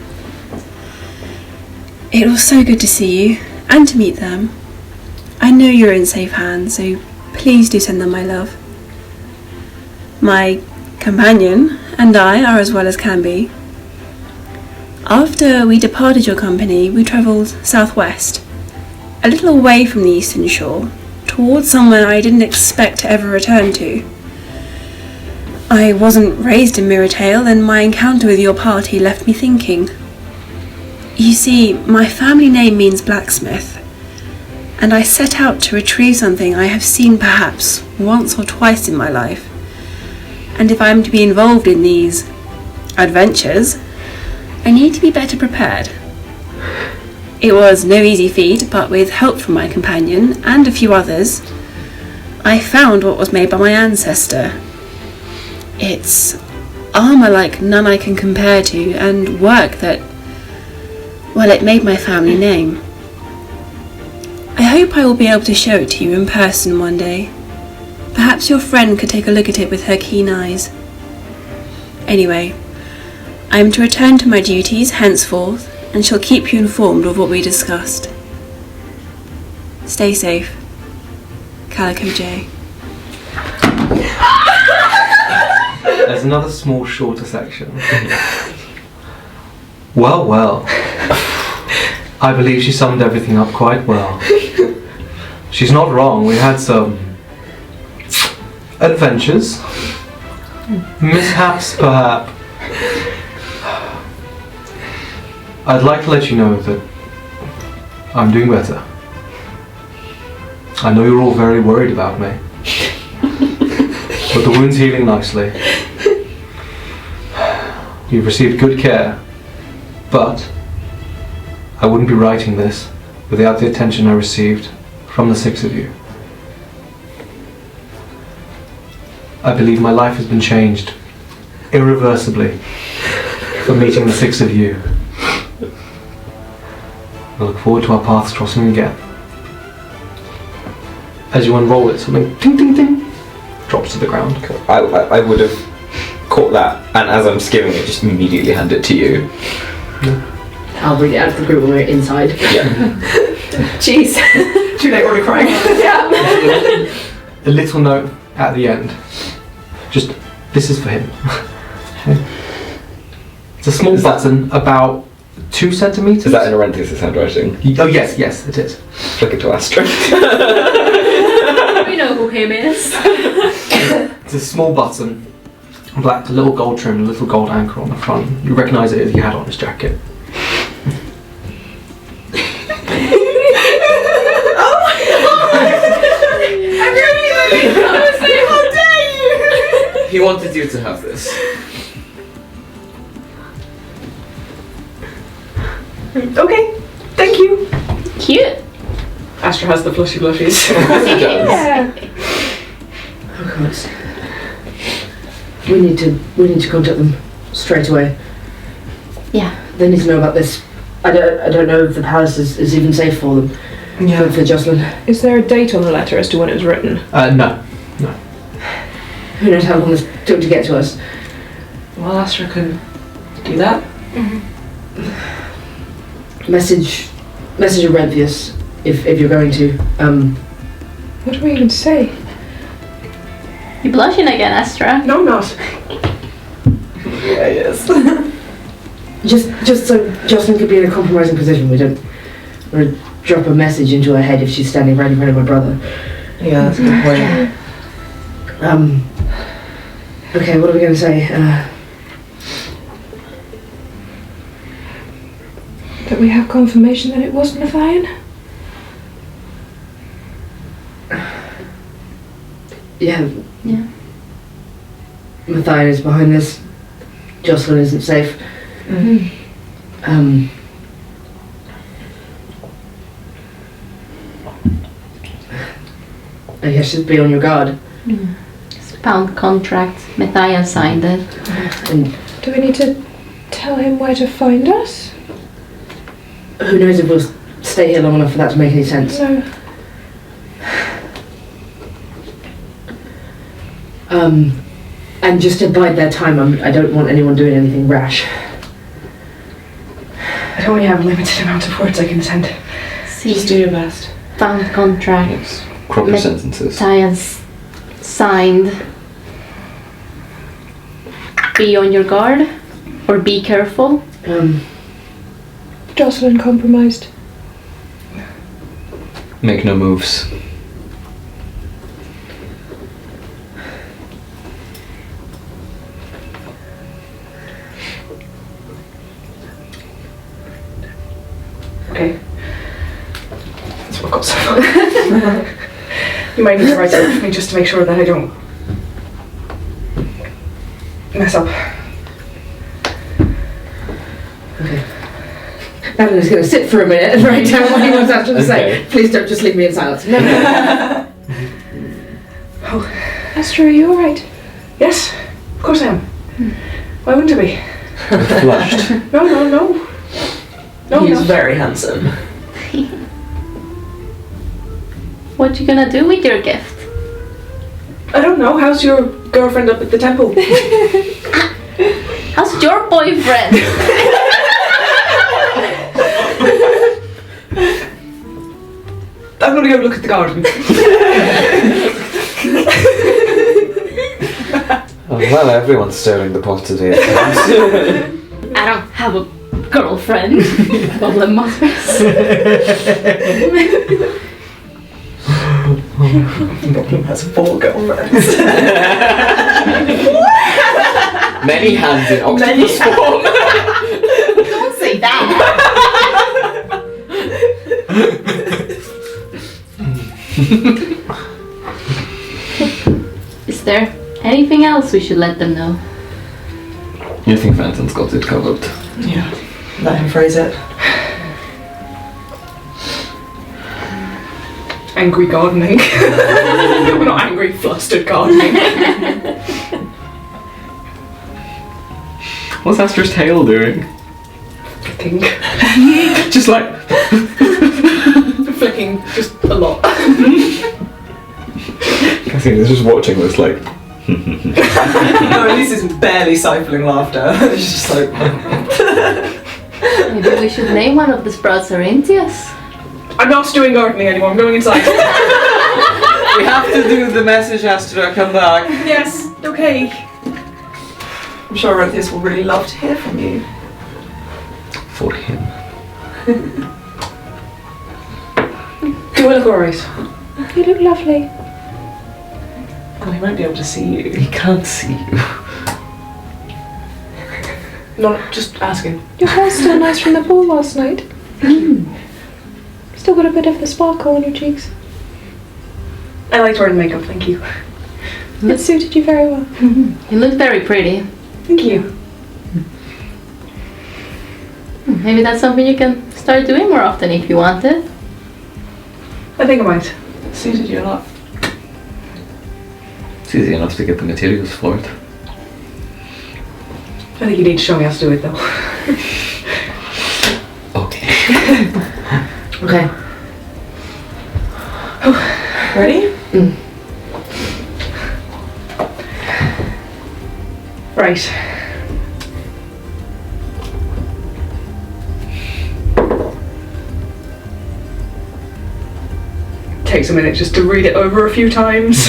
It was so good to see you, and to meet them. I know you're in safe hands, so please do send them my love. My companion and I are as well as can be. After we departed your company, we travelled southwest, a little away from the eastern shore, towards somewhere I didn't expect to ever return to. I wasn't raised in Mirrortail, and my encounter with your party left me thinking. You see, my family name means blacksmith, and I set out to retrieve something I have seen perhaps once or twice in my life. And if I am to be involved in these adventures, I need to be better prepared. It was no easy feat, but with help from my companion and a few others, I found what was made by my ancestor. It's armour like none I can compare to, and work that, well, it made my family name. I hope I will be able to show it to you in person one day. Perhaps your friend could take a look at it with her keen eyes. Anyway, I am to return to my duties henceforth, and shall keep you informed of what we discussed. Stay safe. Calico J. There's another small, shorter section. Well. I believe she summed everything up quite well. She's not wrong. We had some adventures, mishaps perhaps. I'd like to let you know that I'm doing better. I know you're all very worried about me, but the wound's healing nicely. You've received good care, but I wouldn't be writing this without the attention I received from the 6 of you. I believe my life has been changed irreversibly for meeting the 6 of you. I look forward to our paths crossing again. As you unroll it, something ting ting ting drops to the ground. I would have caught that, and as I'm skimming it, just immediately hand it to you. I'll bring it out of the group when we're inside. Yeah. Jeez. Too late, already crying. Yeah. A little note at the end. Just, this is for him. It's a small button, about 2 centimetres. Is that in Aurentius' handwriting? Oh yes, it is. Flick it to Astra. We know who him is. It's a small button, black, a little gold trim, a little gold anchor on the front. You recognise it as he had on his jacket. He wanted you to have this. Okay, thank you. Cute. Astra has the flushy blushies. Yeah. Oh God. We need to contact them straight away. Yeah. They need to know about this. I don't know if the palace is even safe for them. Yeah. For Jocelyn. Is there a date on the letter as to when it was written? No. Who knows how long this took to get to us? Well, Astra can do that. Message Aurentius if you're going to. What do we even say? You blushing again, Astra? No, I'm not. Yeah, he is. Just so Jocelyn could be in a compromising position, we don't want to drop a message into her head if she's standing right in front of her brother. Yeah, that's a good point. Okay, what are we going to say? That we have confirmation that it wasn't a Vine? Yeah. Yeah. Matthias is behind this. Jocelyn isn't safe. Mm-hmm. I guess just be on your guard. Pound contract. Matthias signed it. And Do we need to tell him where to find us? who knows if we'll stay here long enough for that to make any sense. No. And just to bide their time, I don't want anyone doing anything rash. I only have a limited amount of words I can send. See, Just do your best. pound contract. Yes. Proper sentences. Matthias signed. Be on your guard, or be careful. Jocelyn compromised. Make no moves. Okay. That's what I've got so far. You might need to write it for me just to make sure that I don't mess up. Okay. Madeline's going to sit for a minute and write down what he wants Astra to say. Okay. Please don't just leave me in silence. No. Astra, are you alright? Yes, of course I am. Why wouldn't I be? Flushed. No. He's very handsome. What you gonna do with your gift? I don't know. How's your girlfriend up at the temple? How's your boyfriend? I'm gonna go look at the garden. Oh, well, everyone's stirring the pot today. I don't have a girlfriend. Boblem mutters. Boblem has 4 girlfriends. Many hands in octopus form. Don't say that. Is there anything else we should let them know? You think Vanden's got it covered? Yeah, let him phrase it. Angry gardening. We're not angry, flustered gardening. What's Astra's tail doing? I think. Just like Flicking just a lot. Cassian is just watching this like. No, Elyse is barely stifling laughter. It's just like. Maybe we should name one of the sprouts Arinthias. I'm not doing gardening anymore, I'm going inside. we have to do the message, Astra. Come back. Yes, okay. I'm sure Arinthias will really love to hear from you. For him. Do I look alright? You look lovely. Well, he won't be able to see you. He can't see you. Not just asking. Your hair's still nice from the ball last night. Still got a bit of the sparkle on your cheeks. I liked wearing makeup, thank you. It suited you very well. You look very pretty. Thank you. Maybe that's something you can start doing more often if you want it. I think I might. It suited you a lot. It's easy enough to get the materials for it. I think you need to show me how to do it though. Okay. Okay. Ready? Right. Takes a minute just to read it over a few times.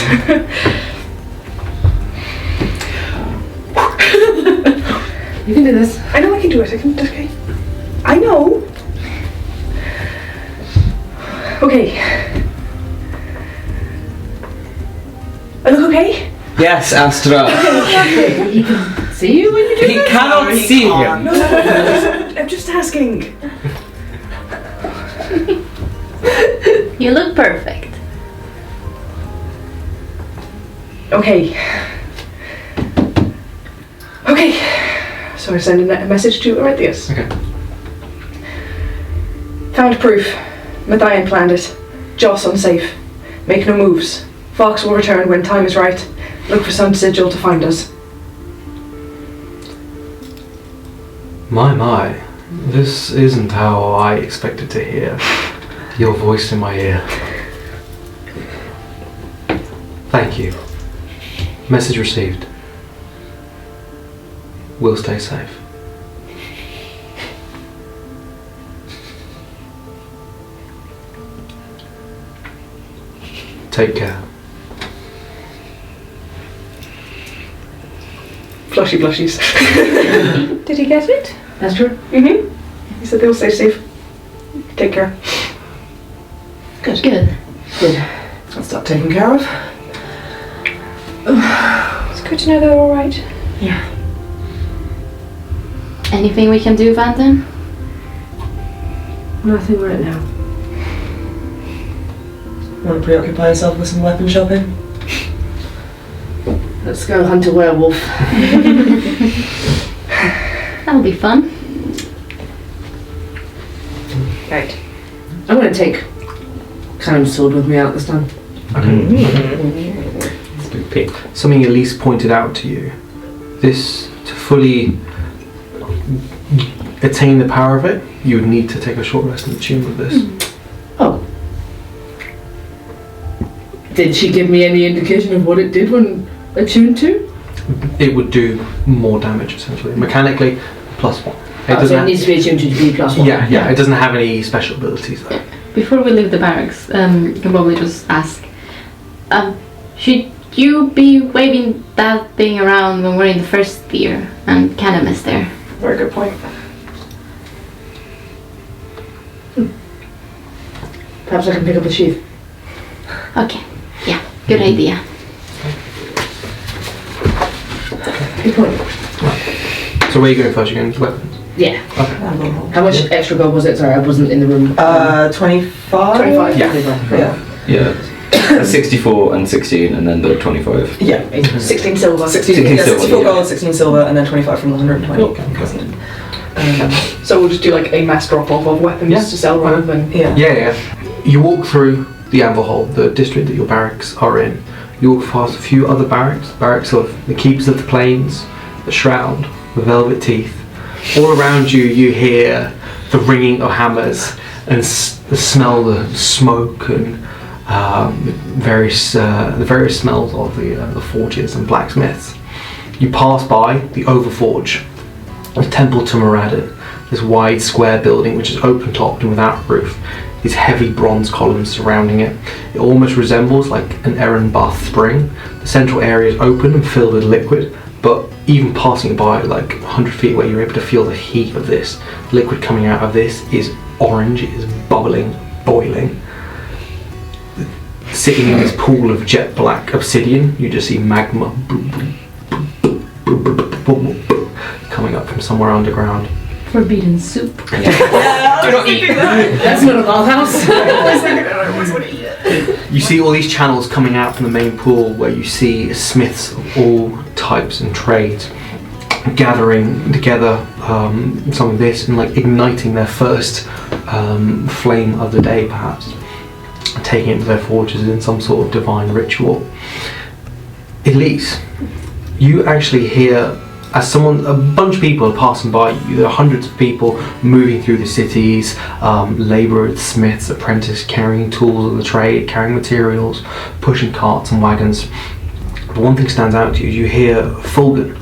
You can do this. I know I can do it. Okay. I know. Okay. I look okay? Yes, Astra. He can see you when you do He this? cannot see you. No. I'm just asking. You look perfect. Okay. So I send a message to Arethius. Okay. Found proof. Mathian planned it. Joss unsafe. Make no moves. Fox will return when time is right. Look for some sigil to find us. My. This isn't how I expected to hear your voice in my ear. Thank you. Message received. We'll stay safe. Take care. Flushy blushies. Did he get it? That's true. He said they'll stay safe. Take care. Good. That's that taken care of. It's good to know they're all right. Yeah. Anything we can do, Vanden? Nothing right now. Want to preoccupy yourself with some weapon shopping? Let's go hunt a werewolf. That'll be fun. Right. I'm gonna take Callum's sword with me out this time. It's a big pick. Something Elyse pointed out to you. This, to fully attain the power of it, you would need to take a short rest and attune with this. Oh. Did she give me any indication of what it did when attuned to? It would do more damage, essentially. Mechanically, +1. So it needs to be attuned to be +1. Yeah, it doesn't have any special abilities though. Before we leave the barracks, you can probably just ask, should you be waving that thing around when we're in the first sphere and Canem is there? Very good point. Perhaps I can pick up a sheath. Okay, yeah, good idea. Good point. So where are you going first? You're going to weapons? Yeah. Okay. How much extra gold was it? Sorry, I wasn't in the room. 25? 25. Yeah. Yeah. 64 and 16, and then the 25. Yeah. 16 silver. 16 silver, 64 yeah. gold, 16 silver, and then 25 from the 120. So we'll just do like a mass drop off of weapons Yeah. to sell rather than. Yeah. You walk through the Anvil Hall, the district that your barracks are in. You walk past a few other barracks of the Keepers of the Plains, the Shroud, the Velvet Teeth. All around you, you hear the ringing of hammers and smell the smoke and the various smells of the forges and blacksmiths. You pass by the Overforge, the Temple to Moran, this wide square building which is open topped and without roof. These heavy bronze columns surrounding it. It almost resembles like an Erin bath spring. The central area is open and filled with liquid, but even passing by like 100 feet away, you're able to feel the heat of this. Liquid coming out of this is orange, it is bubbling, boiling. Sitting in this pool of jet black obsidian, you just see magma coming up from somewhere underground. Forbidden soup. Do not eat that. That's not a bathhouse. You see all these channels coming out from the main pool where you see smiths of all types and trades gathering together some of this and like igniting their first flame of the day perhaps, taking it to their forges in some sort of divine ritual. Elyse, you actually hear as a bunch of people are passing by you. There are hundreds of people moving through the cities, labourers, smiths, apprentices, carrying tools of the trade, carrying materials, pushing carts and wagons. But one thing stands out to you: you hear Fulgen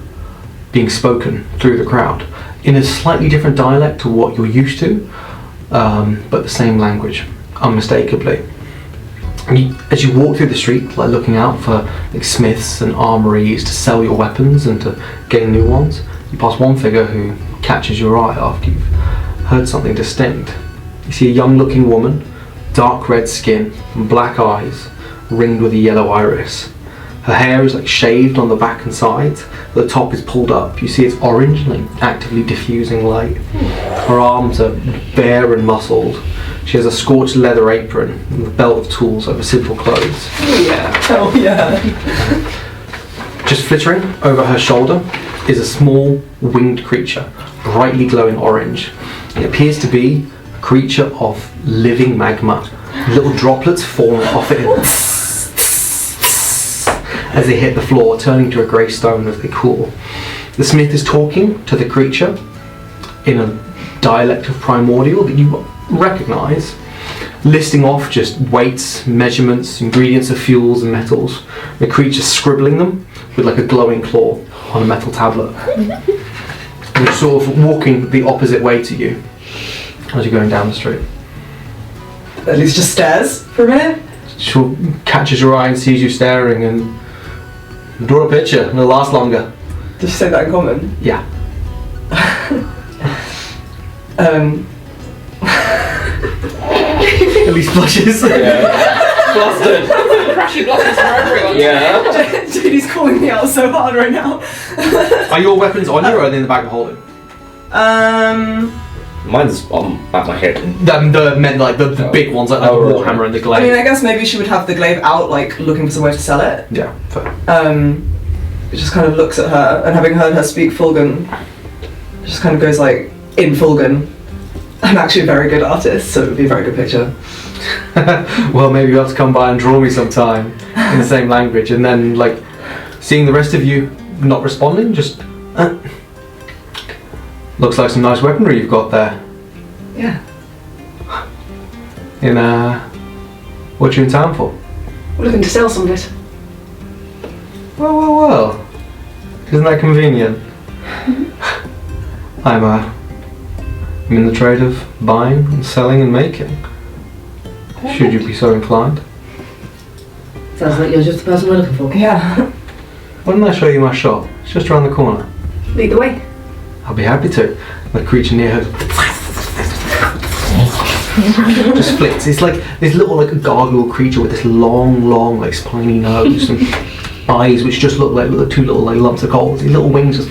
being spoken through the crowd in a slightly different dialect to what you're used to, but the same language, unmistakably. As you walk through the street, like looking out for like smiths and armories to sell your weapons and to gain new ones, You pass one figure who catches your eye after you've heard something distinct. You see a young-looking woman, dark red skin and black eyes, ringed with a yellow iris. Her hair is like shaved on the back and sides. The top is pulled up. You see it's orange, like actively diffusing light. Her arms are bare and muscled. She has a scorched leather apron and a belt of tools over simple clothes. Oh yeah. Just flittering over her shoulder is a small winged creature, brightly glowing orange. It appears to be a creature of living magma. Little droplets form off it as they hit the floor, turning to a grey stone as they cool. The smith is talking to the creature in a dialect of primordial that you recognise, listing off just weights, measurements, ingredients of fuels and metals. The creature scribbling them with like a glowing claw on a metal tablet. And it's sort of walking the opposite way to you as you're going down the street. Elyse just stares for a minute. She catches your eye and sees you staring and draw a picture and it'll last longer. Did she say that in common? Yeah. Elyse blushes. Flustered. Crashy blossoms for everyone. Yeah. JD's calling me out so hard right now. Are your weapons on you or are they in the bag of holding? Mine's at my head. The big ones, like the Warhammer and the glaive. I mean, I guess maybe she would have the glaive out, like looking for somewhere to sell it. Yeah, fair. It just kind of looks at her, and having heard her speak Fulgun, just kind of goes like, in Fulgun, I'm actually a very good artist, so it would be a very good picture. Well, maybe you'll have to come by and draw me sometime in the same language, and then like seeing the rest of you not responding, just looks like some nice weaponry you've got there. Yeah. What you in town for? We're looking to sell some of it. Well. Isn't that convenient? I'm in the trade of buying and selling and making. Should you be so inclined. Sounds like you're just the person we're looking for. Yeah. Why don't I show you my shop? It's just around the corner. Lead the way. I'll be happy to. The creature near her just flicks. It's like this little like gargoyle creature with this long, like spiny nose and eyes which just look like two little like lumps of coal. These little wings just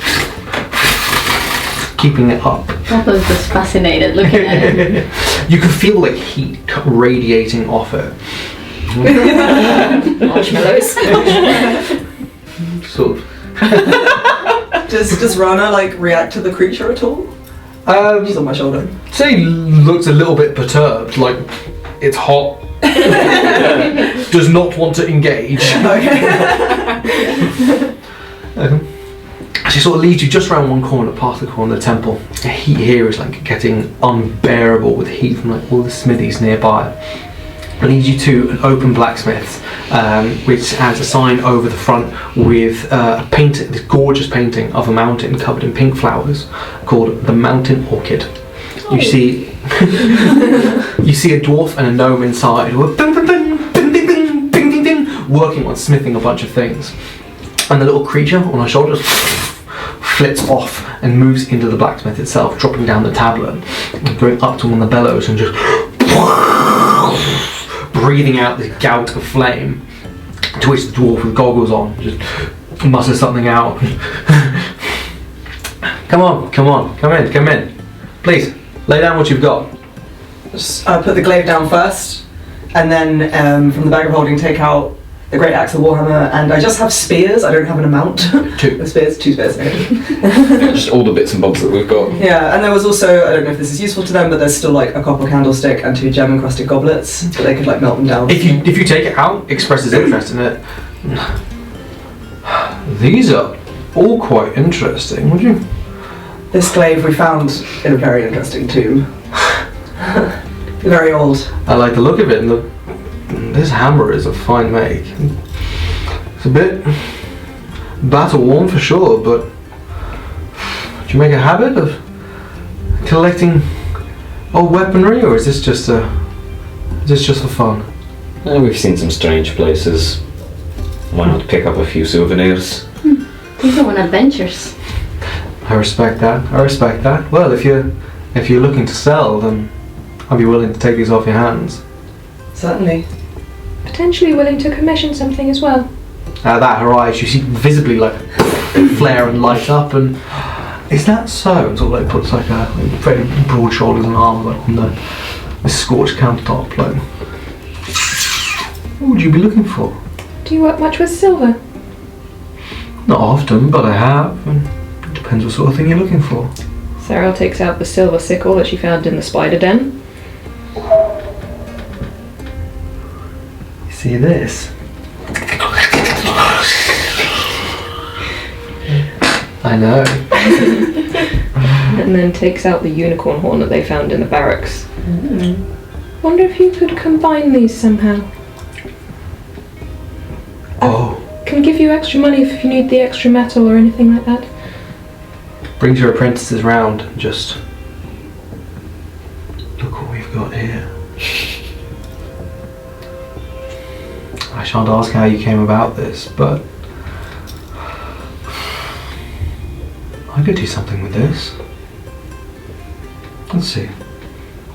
keeping it up. Popple's just fascinated looking at it. You can feel like heat radiating off it. Marshmallows. Sort of. Does Rana like react to the creature at all? She's on my shoulder. Say looks a little bit perturbed, like it's hot. Does not want to engage. She sort of leads you just around one corner, past the corner of the temple. The heat here is like getting unbearable with heat from like all the smithies nearby. It leads you to an open blacksmith's, which has a sign over the front with a painting, this gorgeous painting of a mountain covered in pink flowers called the Mountain Orchid. You see, you see a dwarf and a gnome inside who are working on smithing a bunch of things, and the little creature on her shoulders flits off and moves into the blacksmith itself, dropping down the tablet and going up to one of the bellows and just breathing out this gout of flame, to which the dwarf with goggles on just mutters something out. Come in. Please, lay down what you've got. Just put the glaive down first, and then from the bag of holding take out the great axe, the warhammer, and I just have spears. I don't have an amount. Two spears. Okay. Just all the bits and bobs that we've got. Yeah, and there was also, I don't know if this is useful to them, but there's still like a copper candlestick and 2 gem encrusted goblets, so they could like melt them down. If you take it out, expresses interest in it. These are all quite interesting. Would you? This glaive we found in a very interesting tomb. Very old. I like the look of it, and this hammer is a fine make. It's a bit battle worn for sure, but do you make a habit of collecting old weaponry, or is this just for fun? We've seen some strange places. Why not pick up a few souvenirs? We go on adventures. I respect that. Well, if you're looking to sell, then I'd be willing to take these off your hands. Certainly. Potentially willing to commission something as well. At that, her eyes, you see visibly like flare and light up, and is that so? And sort of like puts like a very broad shoulders and arms like on the scorched countertop. Like, what would you be looking for? Do you work much with silver? Not often, but I have. And it depends what sort of thing you're looking for. Sariel takes out the silver sickle that she found in the spider den. You see this? I know. And then takes out the unicorn horn that they found in the barracks. Wonder if you could combine these somehow. Oh. Can give you extra money if you need the extra metal or anything like that. Brings your apprentices round and just look what we've got here. I shan't ask how you came about this, but I could do something with this. Let's see.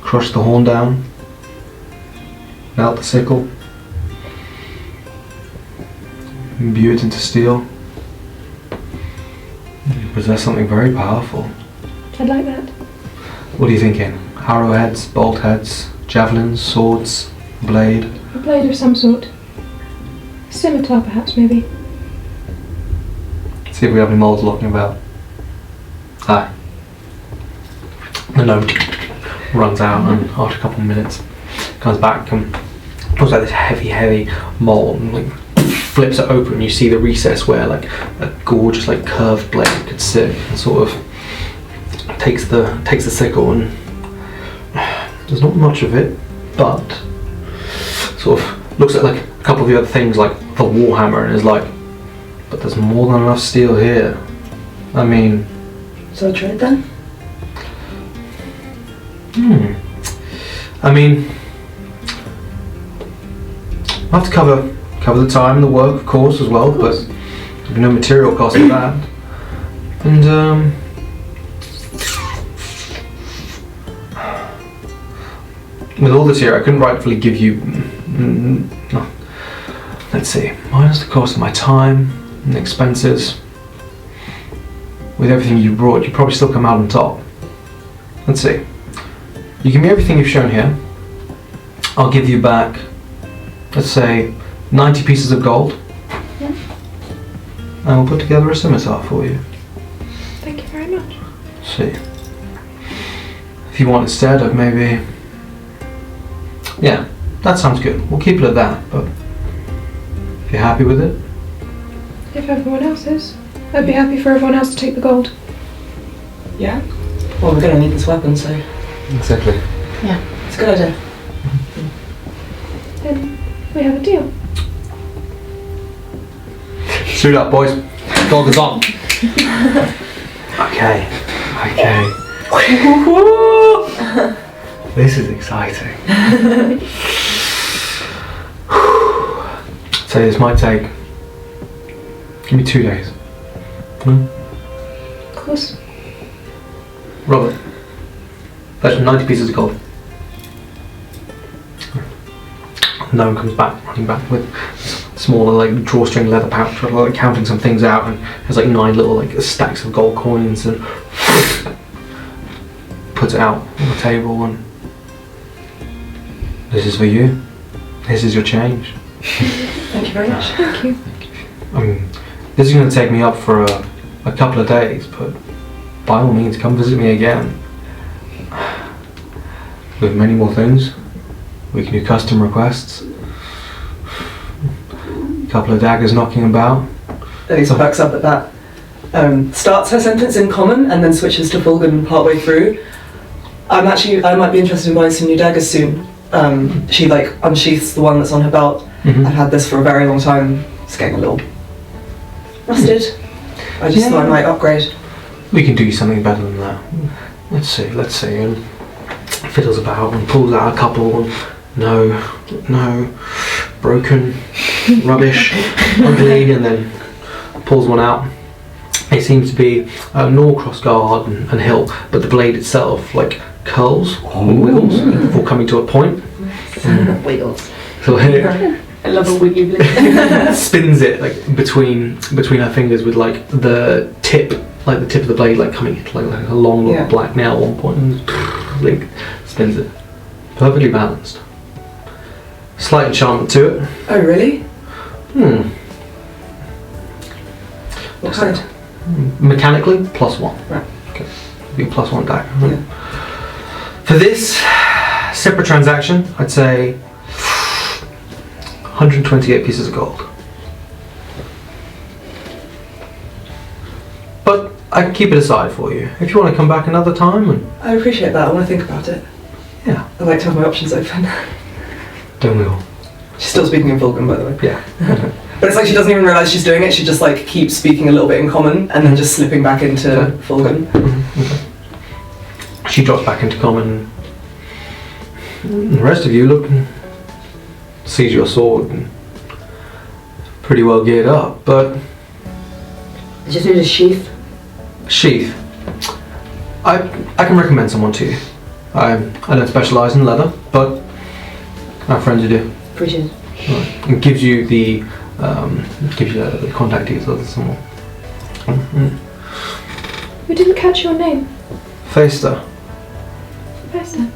Crush the horn down. Melt the sickle. Imbue it into steel. You possess something very powerful. I'd like that. What are you thinking? Arrowheads, bolt heads, javelins, swords, blade? A blade of some sort. A scimitar perhaps, maybe. See if we have any moles looking about. Hi. The gnome runs out and after a couple of minutes comes back and looks like this heavy mole and like flips it open and you see the recess where like a gorgeous like curved blade could sit and sort of takes the sickle and there's not much of it, but sort of looks at like a couple of the other things like the warhammer and is like, but there's more than enough steel here. I mean, So trade then? I mean, I'll have to cover the time and the work, of course, as well, but there'll be no material cost for that. And, with all this here, I couldn't rightfully give you, no. Let's see, minus the cost of my time and expenses. With everything you brought, you probably still come out on top. Let's see. You give me everything you've shown here. I'll give you back, let's say, 90 pieces of gold. Yeah. And we'll put together a scimitar for you. Thank you very much. Let's see. If you want instead of maybe... Yeah, that sounds good. We'll keep it at that, but if you're happy with it? If everyone else is. I'd be happy for everyone else to take the gold. Yeah? Well, we're going to need this weapon, so Exactly. it's a good idea. Then we have a deal. Suit up, boys. Goggles on. Okay. This is exciting. So this might take... Give me 2 days. Of course. Robert, fetch 90 pieces of gold. No one comes back, running back with smaller like drawstring leather pouch, like counting some things out, and has like 9 little like stacks of gold coins, and puts it out on the table. And this is for you. This is your change. Thank you very much. Thank you. I mean, this is going to take me up for a couple of days, but by all means, come visit me again. With many more things. We can do custom requests. A couple of daggers knocking about. Elyse backs up at that. Starts her sentence in common and then switches to Fulgun partway through. I might be interested in buying some new daggers soon. She like unsheaths the one that's on her belt. Mhm. I've had this for a very long time. It's getting a little rusted. I just thought I might upgrade. We can do you something better than that. Let's see. And fiddles about and pulls out a couple. And no, broken, rubbish, ugly, and then pulls one out. It seems to be Norcross guard and hilt, but the blade itself like curls and wiggles before coming to a point. Wiggles. So I love a wiggy blade. spins it like between her fingers with like the tip of the blade like coming into like a long black nail at one point, and like spins it. Perfectly balanced. Slight enchantment to it. Oh, really? What kind? Mechanically, +1. Right. Okay. Be a +1 die. Yeah. For this separate transaction, I'd say 128 pieces of gold. But I can keep it aside for you if you want to come back another time. And I appreciate that. I want to think about it. yeah, I like to have my options open. don't we all? She's still speaking in Vulcan, by the way. Yeah. But it's like she doesn't even realise she's doing it. She just like keeps speaking a little bit in common and then just slipping back into Vulcan. Okay. She drops back into common. The rest of you look and sees your sword and pretty well geared up, but I just need a sheath. sheath. I can recommend someone to you. I don't specialise in leather, but I have friends who do. Appreciate it. Right. It gives you the contact details of someone. We didn't catch your name. Festa. Vesta.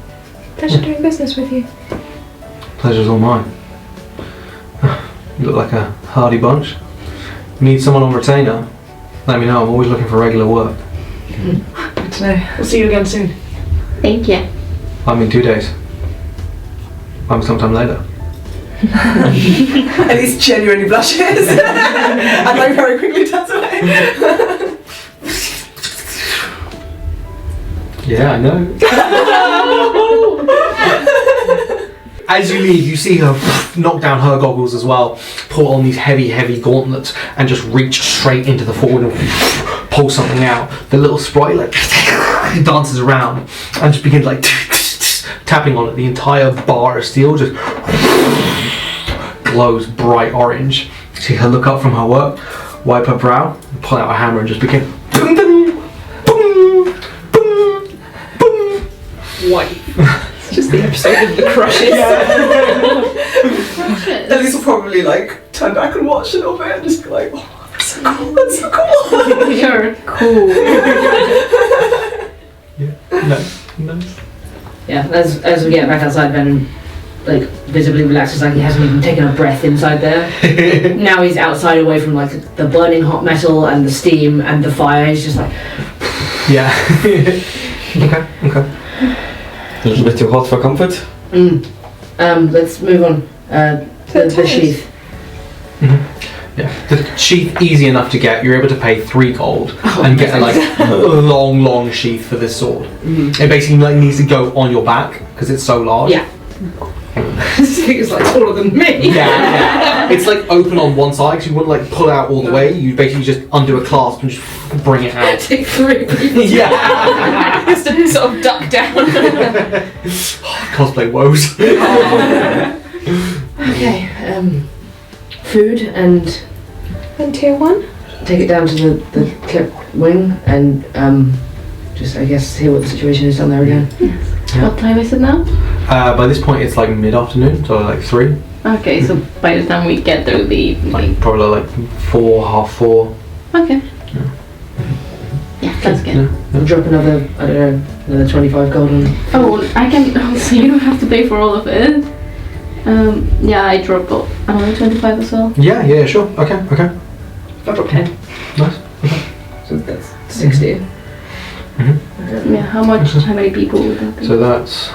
Pleasure doing business with you. Pleasure's all mine. You look like a hardy bunch. Need someone on retainer? Let me know. I'm always looking for regular work. Good to know. We'll see you again soon. Thank you. I'm in 2 days. I'm sometime later. Elyse genuinely blushes and like very quickly turns away. Yeah, I know. As you leave, you see her knock down her goggles as well, pull on these heavy gauntlets, and just reach straight into the forward and pull something out. The little sprite like dances around and just begins like tapping on it. The entire bar of steel just glows bright orange. You see her look up from her work, wipe her brow, pull out a hammer, and just begin. Boom, boom, boom, boom, boom. White. It's just the episode of the crushes. Elyse will probably like turn back and watch a little bit and just be like, oh, that's so cool, that's so cool. You're cool. Nice. Yeah, as we get back outside, Ben like visibly relaxes, like he hasn't even taken a breath inside there. Now he's outside, away from like the burning hot metal and the steam and the fire. He's just like, Yeah. Okay. A little bit too hot for comfort. let's move on. The sheath. Yeah, the sheath easy enough to get. You're able to pay 3 gold and get like a long sheath for this sword. It basically like needs to go on your back because it's so large. Yeah. This thing is like taller than me. Yeah. It's like open on one side because you wouldn't like pull out all the way. You basically just undo a clasp and just bring it out. Take 3 people. Yeah. Just to sort of duck down. Cosplay woes. Okay. Food and tier 1. take it down to the clip wing and just I guess hear what the situation is down there again. What time is it now? By this point, it's like mid-afternoon, so like 3. Okay, so by the time we get there, it'll be Like probably like 4, half 4. okay. Yeah, that's good. Yeah. Drop another, I don't know, another 25 gold on. Oh, I can. So you don't have to pay for all of it. Yeah, I drop another 25 as well. Yeah, sure. Okay. I'll drop 10. Nice. So that's 60. Yeah, how many people would that be? So that's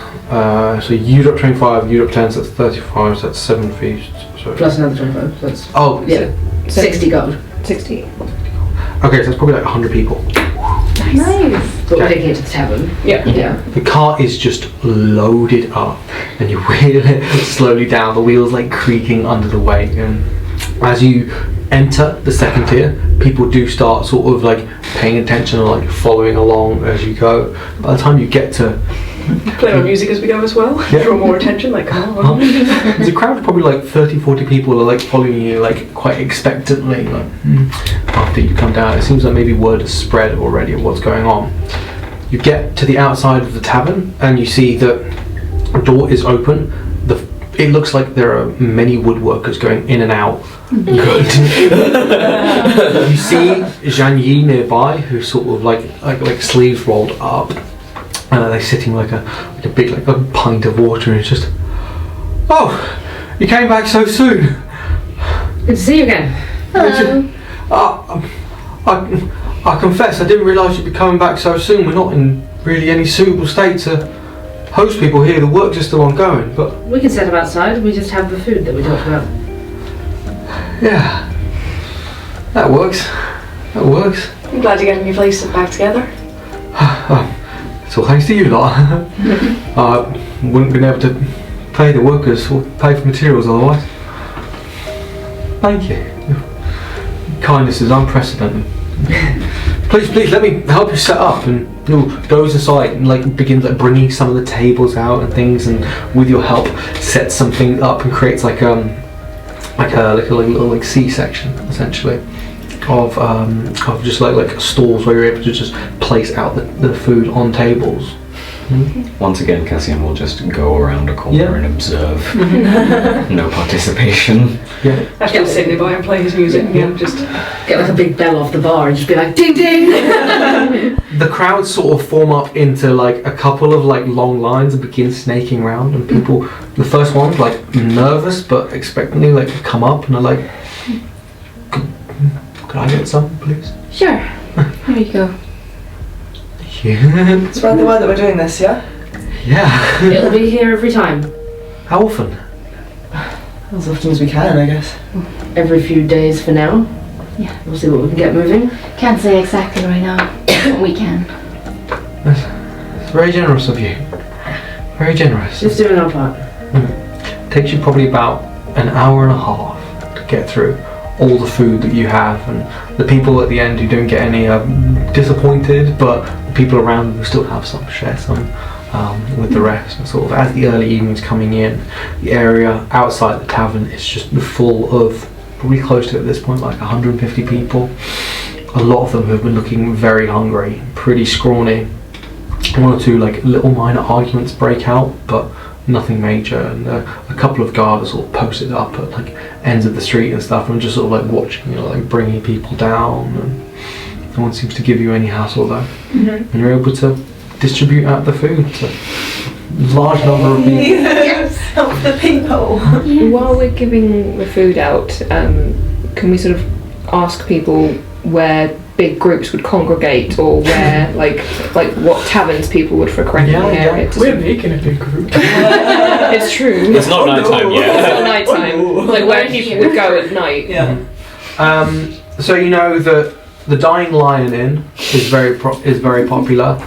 so you drop 25, you drop 10, so that's 35, so that's 7 feast. So Plus another 25. So that's oh yeah, 60 gold. 60. okay, so it's probably like 100 people. Nice. But we're Okay. taking it to the tavern. Yeah. The cart is just loaded up, and you wheel it slowly down. The wheels like creaking under the weight, and as you enter the second tier, people do start sort of like paying attention and like following along as you go. By the time you get to Play our music as we go as well. Yeah. Draw more attention. Like, come on. There's a crowd of probably like 30, 40 people are like following you like quite expectantly. Like after you come down, it seems like maybe word has spread already of what's going on. You get to the outside of the tavern and you see that the door is open. It looks like there are many woodworkers going in and out. Good. You see Zhang Yi nearby, who's sort of like sleeves rolled up, and they're sitting like a big like a pint of water, and it's just, oh, you came back so soon. Good to see you again. Hello. I confess I didn't realise you'd be coming back so soon. We're not in really any suitable state to host people here. The works are still ongoing, but We can set up outside. We just have the food that we talked about. yeah, that works. That works. I'm glad you're getting your place back together. It's all thanks to you lot. I wouldn't been able to pay the workers or pay for materials otherwise. Thank you. Your kindness is unprecedented. Please let me help you set up. And goes aside and like begins like bringing some of the tables out and things, and with your help sets something up and creates like a little like C section essentially of just like stalls where you're able to just place out the food on tables. Once again, Cassian will just go around a corner and observe. No participation. Yeah. I should sit nearby and play his music. Yeah. Just Get like a big bell off the bar and just be like, ding ding! The crowd sort of form up into like a couple of like long lines and begin snaking around, and people, the first one's like nervous but expectantly like come up and are like, could I get some, please? Sure. Here you go. Yeah. It's rather well that we're doing this, yeah? Yeah. It'll be here every time. How often? As often as we can, I guess. Every few days for now. Yeah. We'll see what we can get moving. Can't say exactly right now, but we can. It's very generous of you. Very generous. Just doing our part. Takes you probably about an hour and a half to get through all the food that you have, and the people at the end who don't get any disappointed, but the people around them still have some, share some with the rest. And sort of as the early evening's coming in, the area outside the tavern is just full of, probably close to at this point like 150 people. A lot of them have been looking very hungry, pretty scrawny. One or two like little minor arguments break out, but nothing major, and a couple of guards are sort of posted up at like ends of the street and stuff, and just sort of like watching, like bringing people down, and no one seems to give you any hassle though. And you're able to distribute out the food to a large number of people. Yes, help the people. While we're giving the food out, can we sort of ask people where big groups would congregate, or where like what taverns people would frequent in the area? We're making a big group. It's true. It's not nighttime It's yet. not nighttime. Like where people would go at night. Yeah. So you know that the Dying Lion Inn is very popular,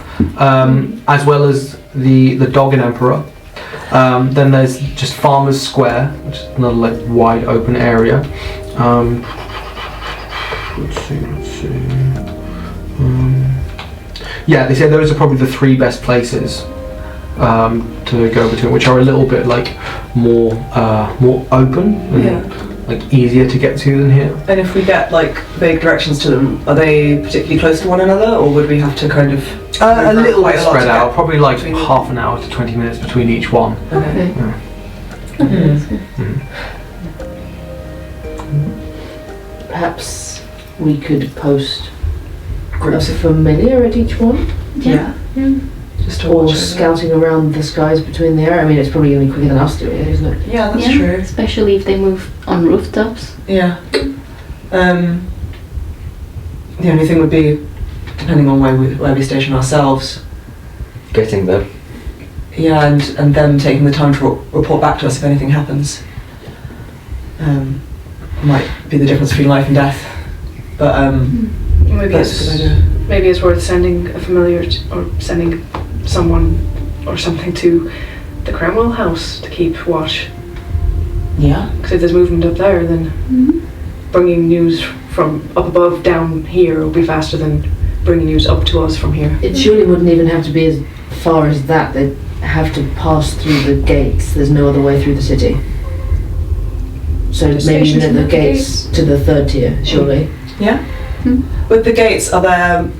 as well as the Dog and Emperor. Then there's just Farmers Square, which is another like wide open area. Let's see. Yeah, they say those are probably the three best places to go between, which are a little bit like more open and like easier to get to than here. And if we get like vague directions to them, are they particularly close to one another, or would we have to kind of A little quite bit a lot spread to out, get probably like between- half an hour to 20 minutes between each one. Okay. Perhaps we could post groups of familiar at each one, Yeah. Just to or watch it. scouting around the skies between the air. I mean, it's probably going to be quicker than us doing it, isn't it? Yeah, that's Yeah, true. especially if they move on rooftops. Yeah. The only thing would be, depending on where we station ourselves, Getting there. yeah, and them taking the time to report back to us if anything happens. Might be the difference between life and death. But maybe that's a good idea. maybe it's worth sending a familiar or sending someone or something to the Cromwell house to keep watch. Yeah. Because if there's movement up there, then bringing news from up above down here will be faster than bringing news up to us from here. It surely wouldn't even have to be as far as that. have to pass through the gates. There's no other way through the city. So maybe Stations even at in the the gates to the 3rd tier, surely. Yeah. With the gates, are there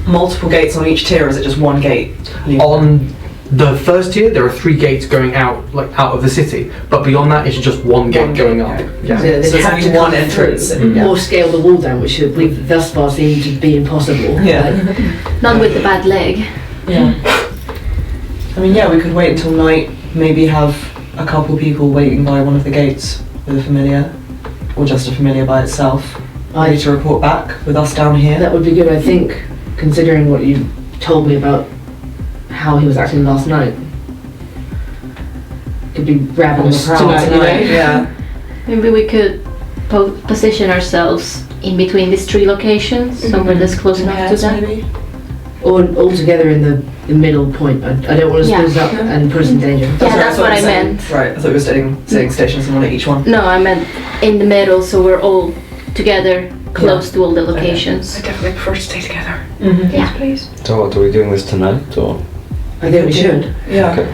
multiple gates on each tier, or is it just one gate? On the first tier, there are 3 gates going out of the city, but beyond that, it's just one gate going up. Yeah. So they'd So there's have only to one come entrance. through, Yeah. or scale the wall down, which we've thus far seemed to be impossible. Yeah. Not with the bad leg. Yeah. I mean, yeah, we could wait until night, maybe have a couple people waiting by one of the gates with a familiar, or just a familiar by itself, ready to report back with us down here. That would be good, I think, considering what you told me about how he was acting last night. Could be grabbing the prowl tonight. Yeah. Maybe we could position ourselves in between these 3 locations, somewhere that's close enough to Pairs, them. maybe? Or all together in the middle point. I don't want to split us up and put us in danger. Yeah, that's what I meant. Right, I thought we were setting stations in one at each one. No, I meant in the middle, so we're all together, close to all the locations. I definitely prefer to stay together. Mm-hmm. Yeah. Please. So what, are we doing this tonight or? I think we should. Yeah. Okay.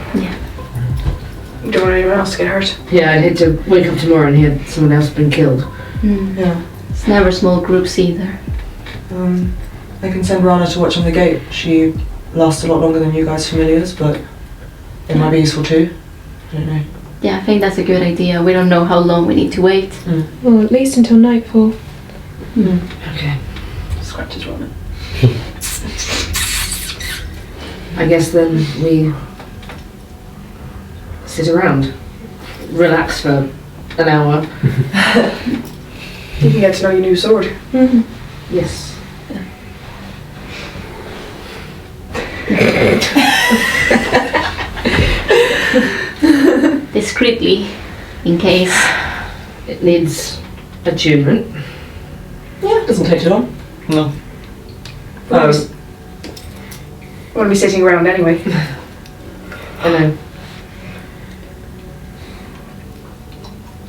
You don't want anyone else to get hurt. Yeah, I'd hate to wake up tomorrow and hear someone else has been killed. Yeah. It's never small groups either. I can send Rana to watch on the gate. She lasts a lot longer than you guys familiars, but it might be useful too. I don't know. Yeah, I think that's a good idea. We don't know how long we need to wait. Well, at least until nightfall. Okay. Scratches Rana. I guess then we sit around, relax for an hour. You can get to know your new sword. Yes. Discreetly, in case. It needs attunement. Yeah, it doesn't take too long. No. We're going to be sitting around anyway. I know.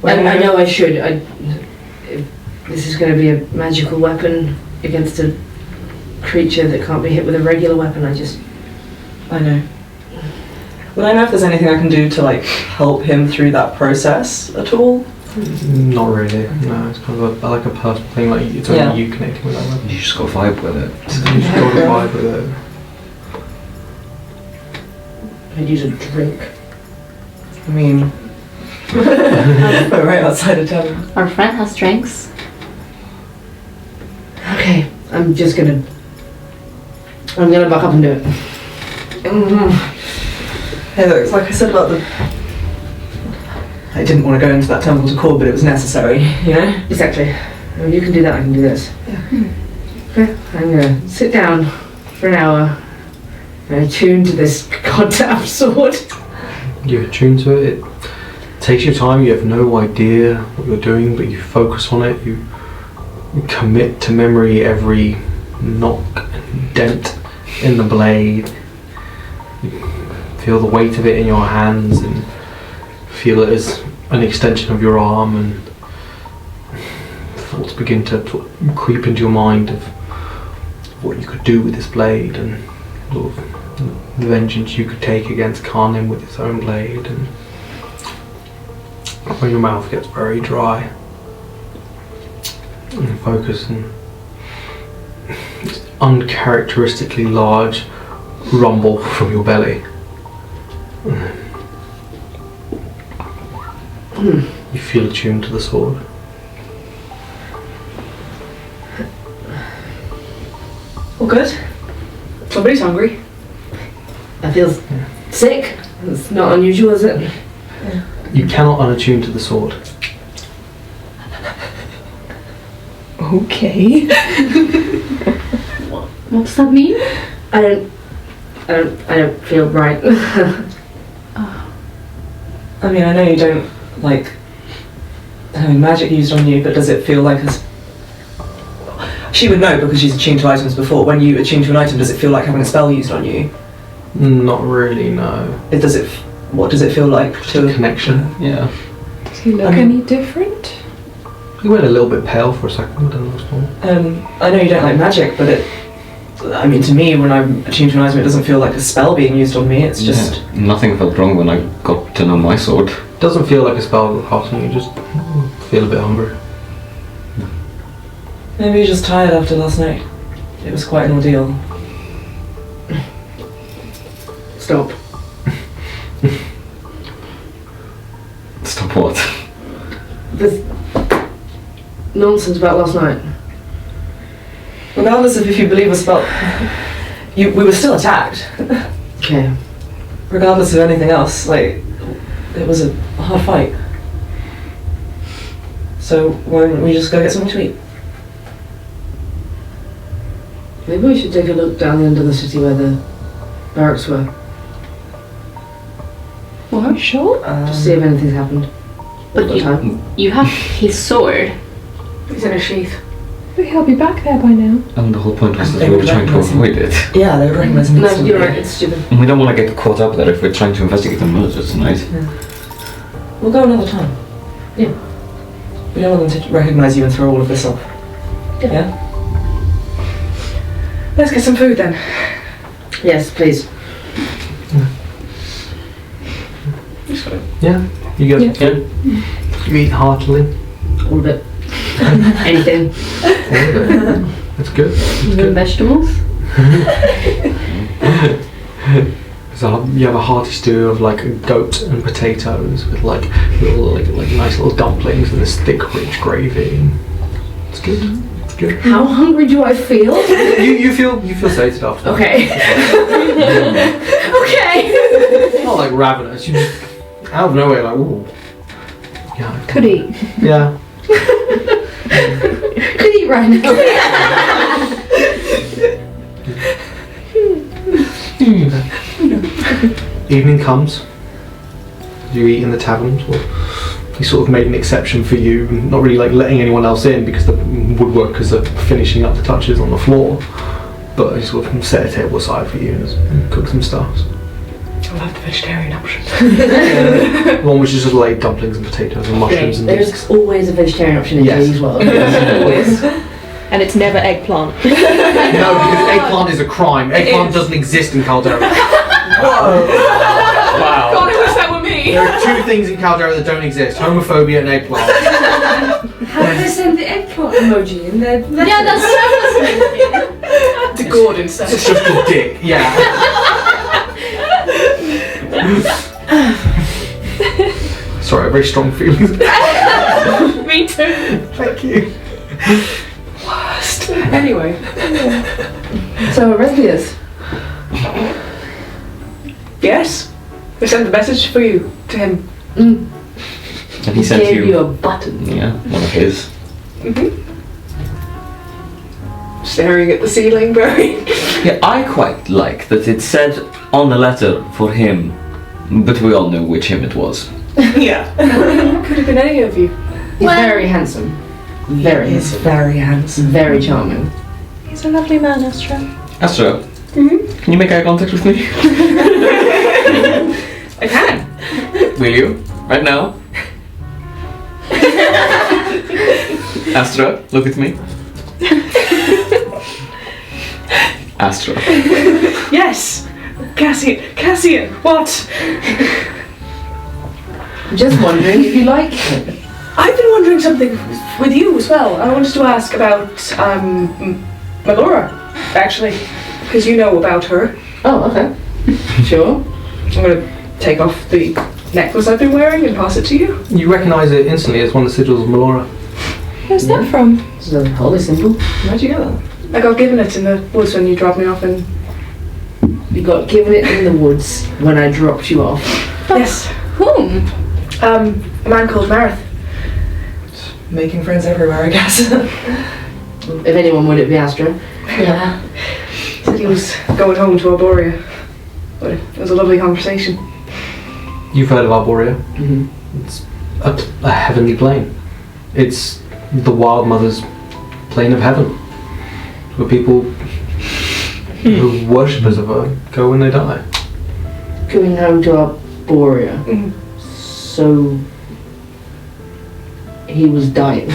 I know I should. If this is going to be a magical weapon against a creature that can't be hit with a regular weapon, I know. Would I know if there's anything I can do to help him through that process at all? Not really. No, it's kind of like a personal thing. It's only you connecting with that weapon. You just got to vibe with it. You just got to vibe with it. I'd use a drink. I mean, we're right outside of town. Our friend has strengths. Okay, I'm gonna back up and do it. Hey, look, it's like I said about I didn't want to go into that temple to call, but it was necessary, you know? Exactly. If you can do that, I can do this. Okay, I'm gonna sit down for an hour and attune to this goddamn sword. You attune to it. It takes your time. You have no idea what you're doing, but you focus on it. You commit to memory every knock and dent in the blade. You feel the weight of it in your hands and feel it as an extension of your arm, and thoughts begin to creep into your mind of what you could do with this blade and sort of the vengeance you could take against Katelyn with its own blade. And when your mouth gets very dry, and focus on this uncharacteristically large rumble from your belly. You feel attuned to the sword. All good? Somebody's hungry. I feel sick. It's not unusual, is it? You cannot unattune to the sword. Okay. What does that mean? I don't feel right. I mean, I know you don't like having magic used on you, but does it feel like she would know because she's attuned to items before. When you attune to an item, does it feel like having a spell used on you? Not really, no. What does it feel like To a connection, yeah. Does he look any different? You went a little bit pale for a second, but then it was normal. I know you don't like magic, but I mean, to me, when I'm attuned to an item, it doesn't feel like a spell being used on me. It's just Nothing felt wrong when I got to know my sword. Doesn't feel like a spell casting. You just feel a bit hungry. maybe you're just tired after last night. It was quite an ordeal. Stop. Stop what? This nonsense about last night. Regardless of if you believe a spell, we were still attacked. Okay. Regardless of anything else, like, it was a hard fight. So why don't we just go get something to eat? Maybe we should take a look down the end of the city where the barracks were. Are you sure? Just see if anything's happened. But you have his sword. He's in a sheath. He'll be back there by now. And the whole point was that They we would were trying to recognise him. avoid it. Yeah, they would recognise me. No, you're right, it's stupid. And we don't want to get caught up there if we're trying to investigate the murder tonight. We'll go another time. Yeah. We don't want them to recognise you and throw all of this off. Yeah? Let's get some food then. Yes, please. Yeah, you go. Yeah. You eat heartily. All of it. Anything. That's good. That's Even good. vegetables. So you have a hearty stew of like goat and potatoes with like little like nice little dumplings and this thick rich gravy. It's good. It's good. How hungry do I feel? You feel sated after. Okay. Okay. Not like ravenous. You just out of nowhere like ooh. Yeah. Could eat. Yeah. Could eat right now. Evening comes. You eat in the taverns. Well, he sort of made an exception for you, not really like letting anyone else in because the woodworkers are finishing up the touches on the floor. But he sort of set a table aside for you and cooked some stuff. I'll have the vegetarian option. One which is just like dumplings and potatoes and mushrooms and There's always a vegetarian option in Yes. Jay's world. Always. And it's never eggplant. No, because eggplant is a crime. Eggplant doesn't exist in Caldera. God, I wish that were me. There are two things in Caldera that don't exist: homophobia and eggplant. How did they send the eggplant emoji in their letter? Yeah, that's To Gordon instead. It's just a dick. Yeah. Sorry, I have very strong feelings. Me too. Thank you. Worst. Anyway. So, Reslius. Yes. We sent the message for you to him. Mm. And he sent Gave you. you a button. Yeah, one of his. Staring at the ceiling, very. Yeah, I quite like that it said on the letter for him, but we all knew which him it was. Yeah. Could have been any of you. He's very handsome. Very He's handsome. very handsome. Very charming. He's a lovely man, Astra. Astra, can you make eye contact with me? I can. Will you? Right now? Astra, look at me. Astra. Yes. Cassian, what? Just wondering if you like him. I've been wondering something with you as well. I wanted to ask about Melora, actually, because you know about her. Oh, okay. Sure. I'm gonna take off the necklace I've been wearing and pass it to you. You recognise it instantly as one of the sigils of Melora. Where's that from? This is a holy symbol. Where'd you get that? I got given it in the woods when you dropped me off, and You got given it in the woods when I dropped you off. yes, whom? a man called Marith. Making friends everywhere, I guess. If anyone would, it be Astra. Yeah. Said he was going home to Arborea, but it was a lovely conversation. You've heard of Arborea? Mm-hmm. It's a heavenly plane. It's the Wild Mother's plane of heaven, where people who worshippers of her go when they die. Going home to Arborea. Mhm. So he was dying.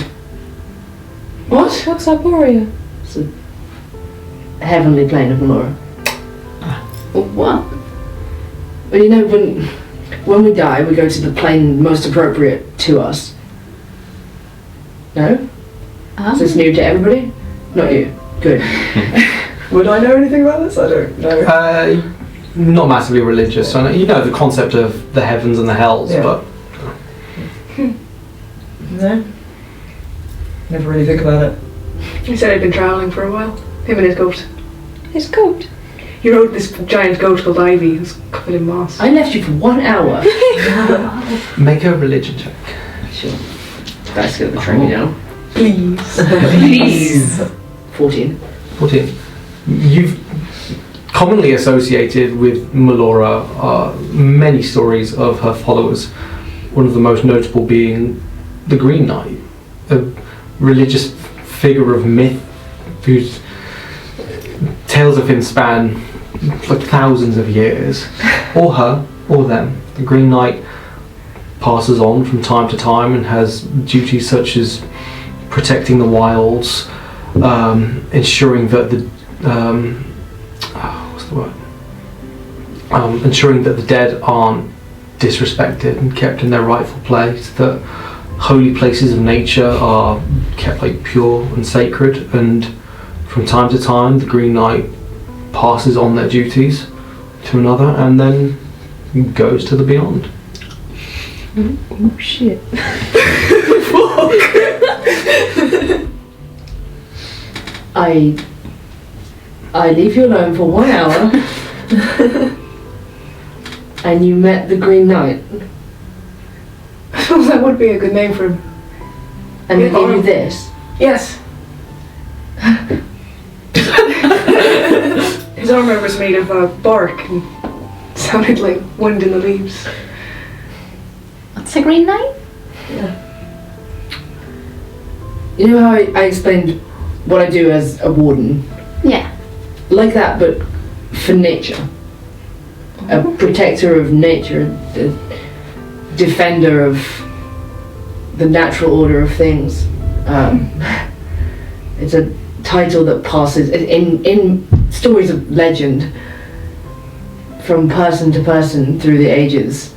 What's Arborea? So heavenly plane of Melora. What? Well, you know, when we die, we go to the plane most appropriate to us. No? So it's new to everybody? Not you. Good. Would I know anything about this? I don't know. Not massively religious. I know, you know the concept of the heavens and the hells, Yeah. but No. Never really think about it. He said he'd been travelling for a while. Him and his goat. His goat. He rode this giant goat called Ivy, who's covered in moss. I left you for 1 hour. make a religion check. Sure. That's going to train me now. Please. Please. 14. 14. You've commonly associated with Melora are many stories of her followers. One of the most notable being the Green Knight, a religious figure of myth whose tales of him span like thousands of years. Or her, or them. The Green Knight passes on from time to time and has duties such as protecting the wilds, ensuring that the ensuring that the dead aren't disrespected and kept in their rightful place, that holy places of nature are kept like pure and sacred, and from time to time the Green Knight passes on their duties to another and then goes to the beyond. Oh shit. I leave you alone for 1 hour. And you met the Green Knight. I suppose that would be a good name for him. And he gave you this. Yes. His armour was made of bark and sounded like wind in the leaves. What's a Green Knight? You know how I explained what I do as a warden? Yeah. Like that, but for nature. A protector of nature, a defender of the natural order of things. It's a title that passes in stories of legend from person to person through the ages.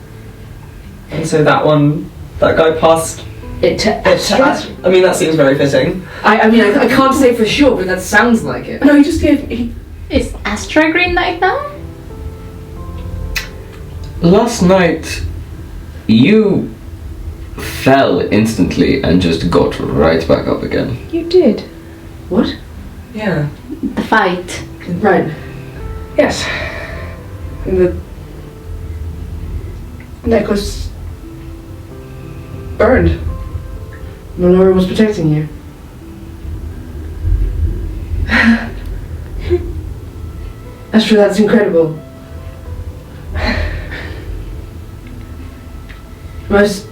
And so that guy passed It to Astra? I mean, that seems very fitting. I mean, I can't say for sure, but that sounds like it. No, he just gave... Is Astra Green Knight now? Last night, you fell instantly and just got right back up again. You did. What? Yeah. The fight. Right. Yes. And the necklace burned. Melora was protecting you. Astra, that's incredible. Most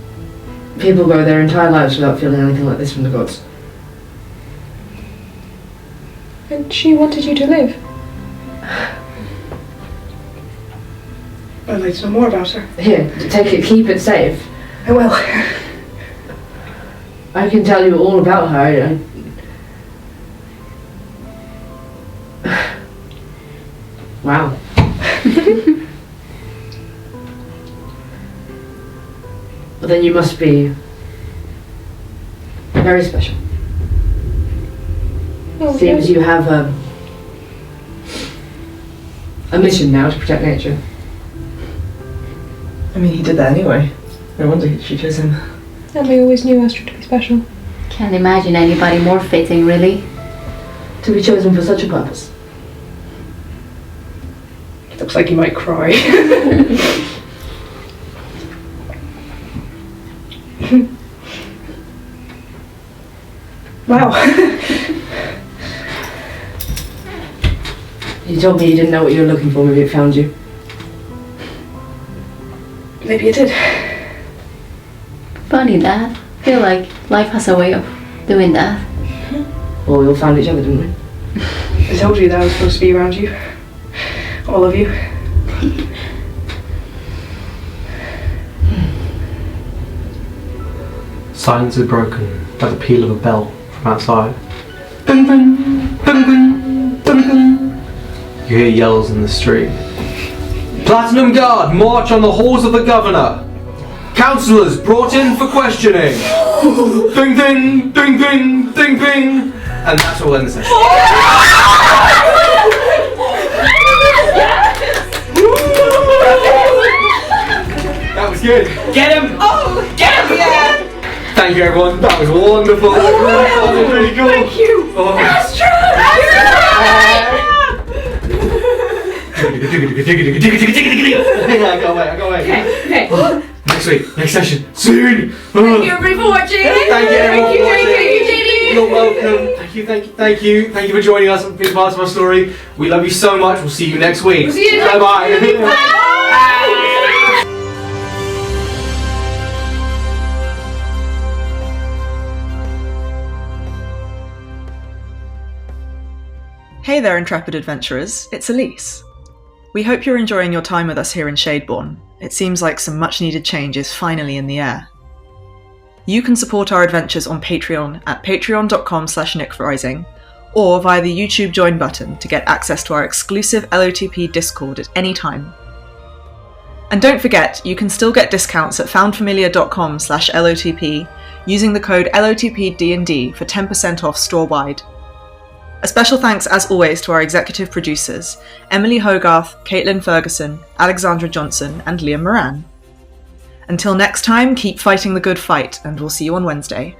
people go their entire lives without feeling anything like this from the gods. And she wanted you to live. I'd like to know more about her. Here, take it, keep it safe. I will. I can tell you all about her. Wow. But then you must be very special. Oh, Seems you have a mission now to protect nature. I mean, he did that anyway. No wonder she chose him. And we always knew Astra to be special. Can't imagine anybody more fitting, really. To be chosen for such a purpose. It looks like he might cry. Wow. You told me you didn't know what you were looking for, maybe it found you. Maybe it did. Funny that. I feel like life has a way of doing that. Well, we all found each other, didn't we? I told you that I was supposed to be around you. All of you. Silence is broken by the peal of a bell from outside. Dun, dun, dun, dun, dun, You hear yells in the street. Platinum Guard, march on the halls of the governor. Councillors brought in for questioning. Ding ding, ding ding, ding ding. And that's all in the session. That was good. Get him! Oh, get him! Yeah. Thank you, everyone. That was wonderful. That was really cool. Thank you! Oh. Astra! I can't wait. Okay. Next week, next session, soon. Thank you everybody for watching. Thank you everyone for watching. Thank you, JD. You're welcome. Thank you for joining us and being part of our story. We love you so much. We'll see you next week. We'll see you next Bye week. bye. Bye. Hey there, intrepid adventurers, it's Elyse. We hope you're enjoying your time with us here in Shadeborn. It seems like some much needed change is finally in the air. You can support our adventures on Patreon at patreon.com/NyxRising, or via the YouTube join button to get access to our exclusive LOTP Discord at any time. And don't forget, you can still get discounts at foundfamiliar.com/LOTP using the code LOTPDND for 10% off store-wide. A special thanks, as always, to our executive producers, Emily Hogarth, Caitlin Ferguson, Alexandra Johnson, and Liam Moran. Until next time, keep fighting the good fight, and we'll see you on Wednesday.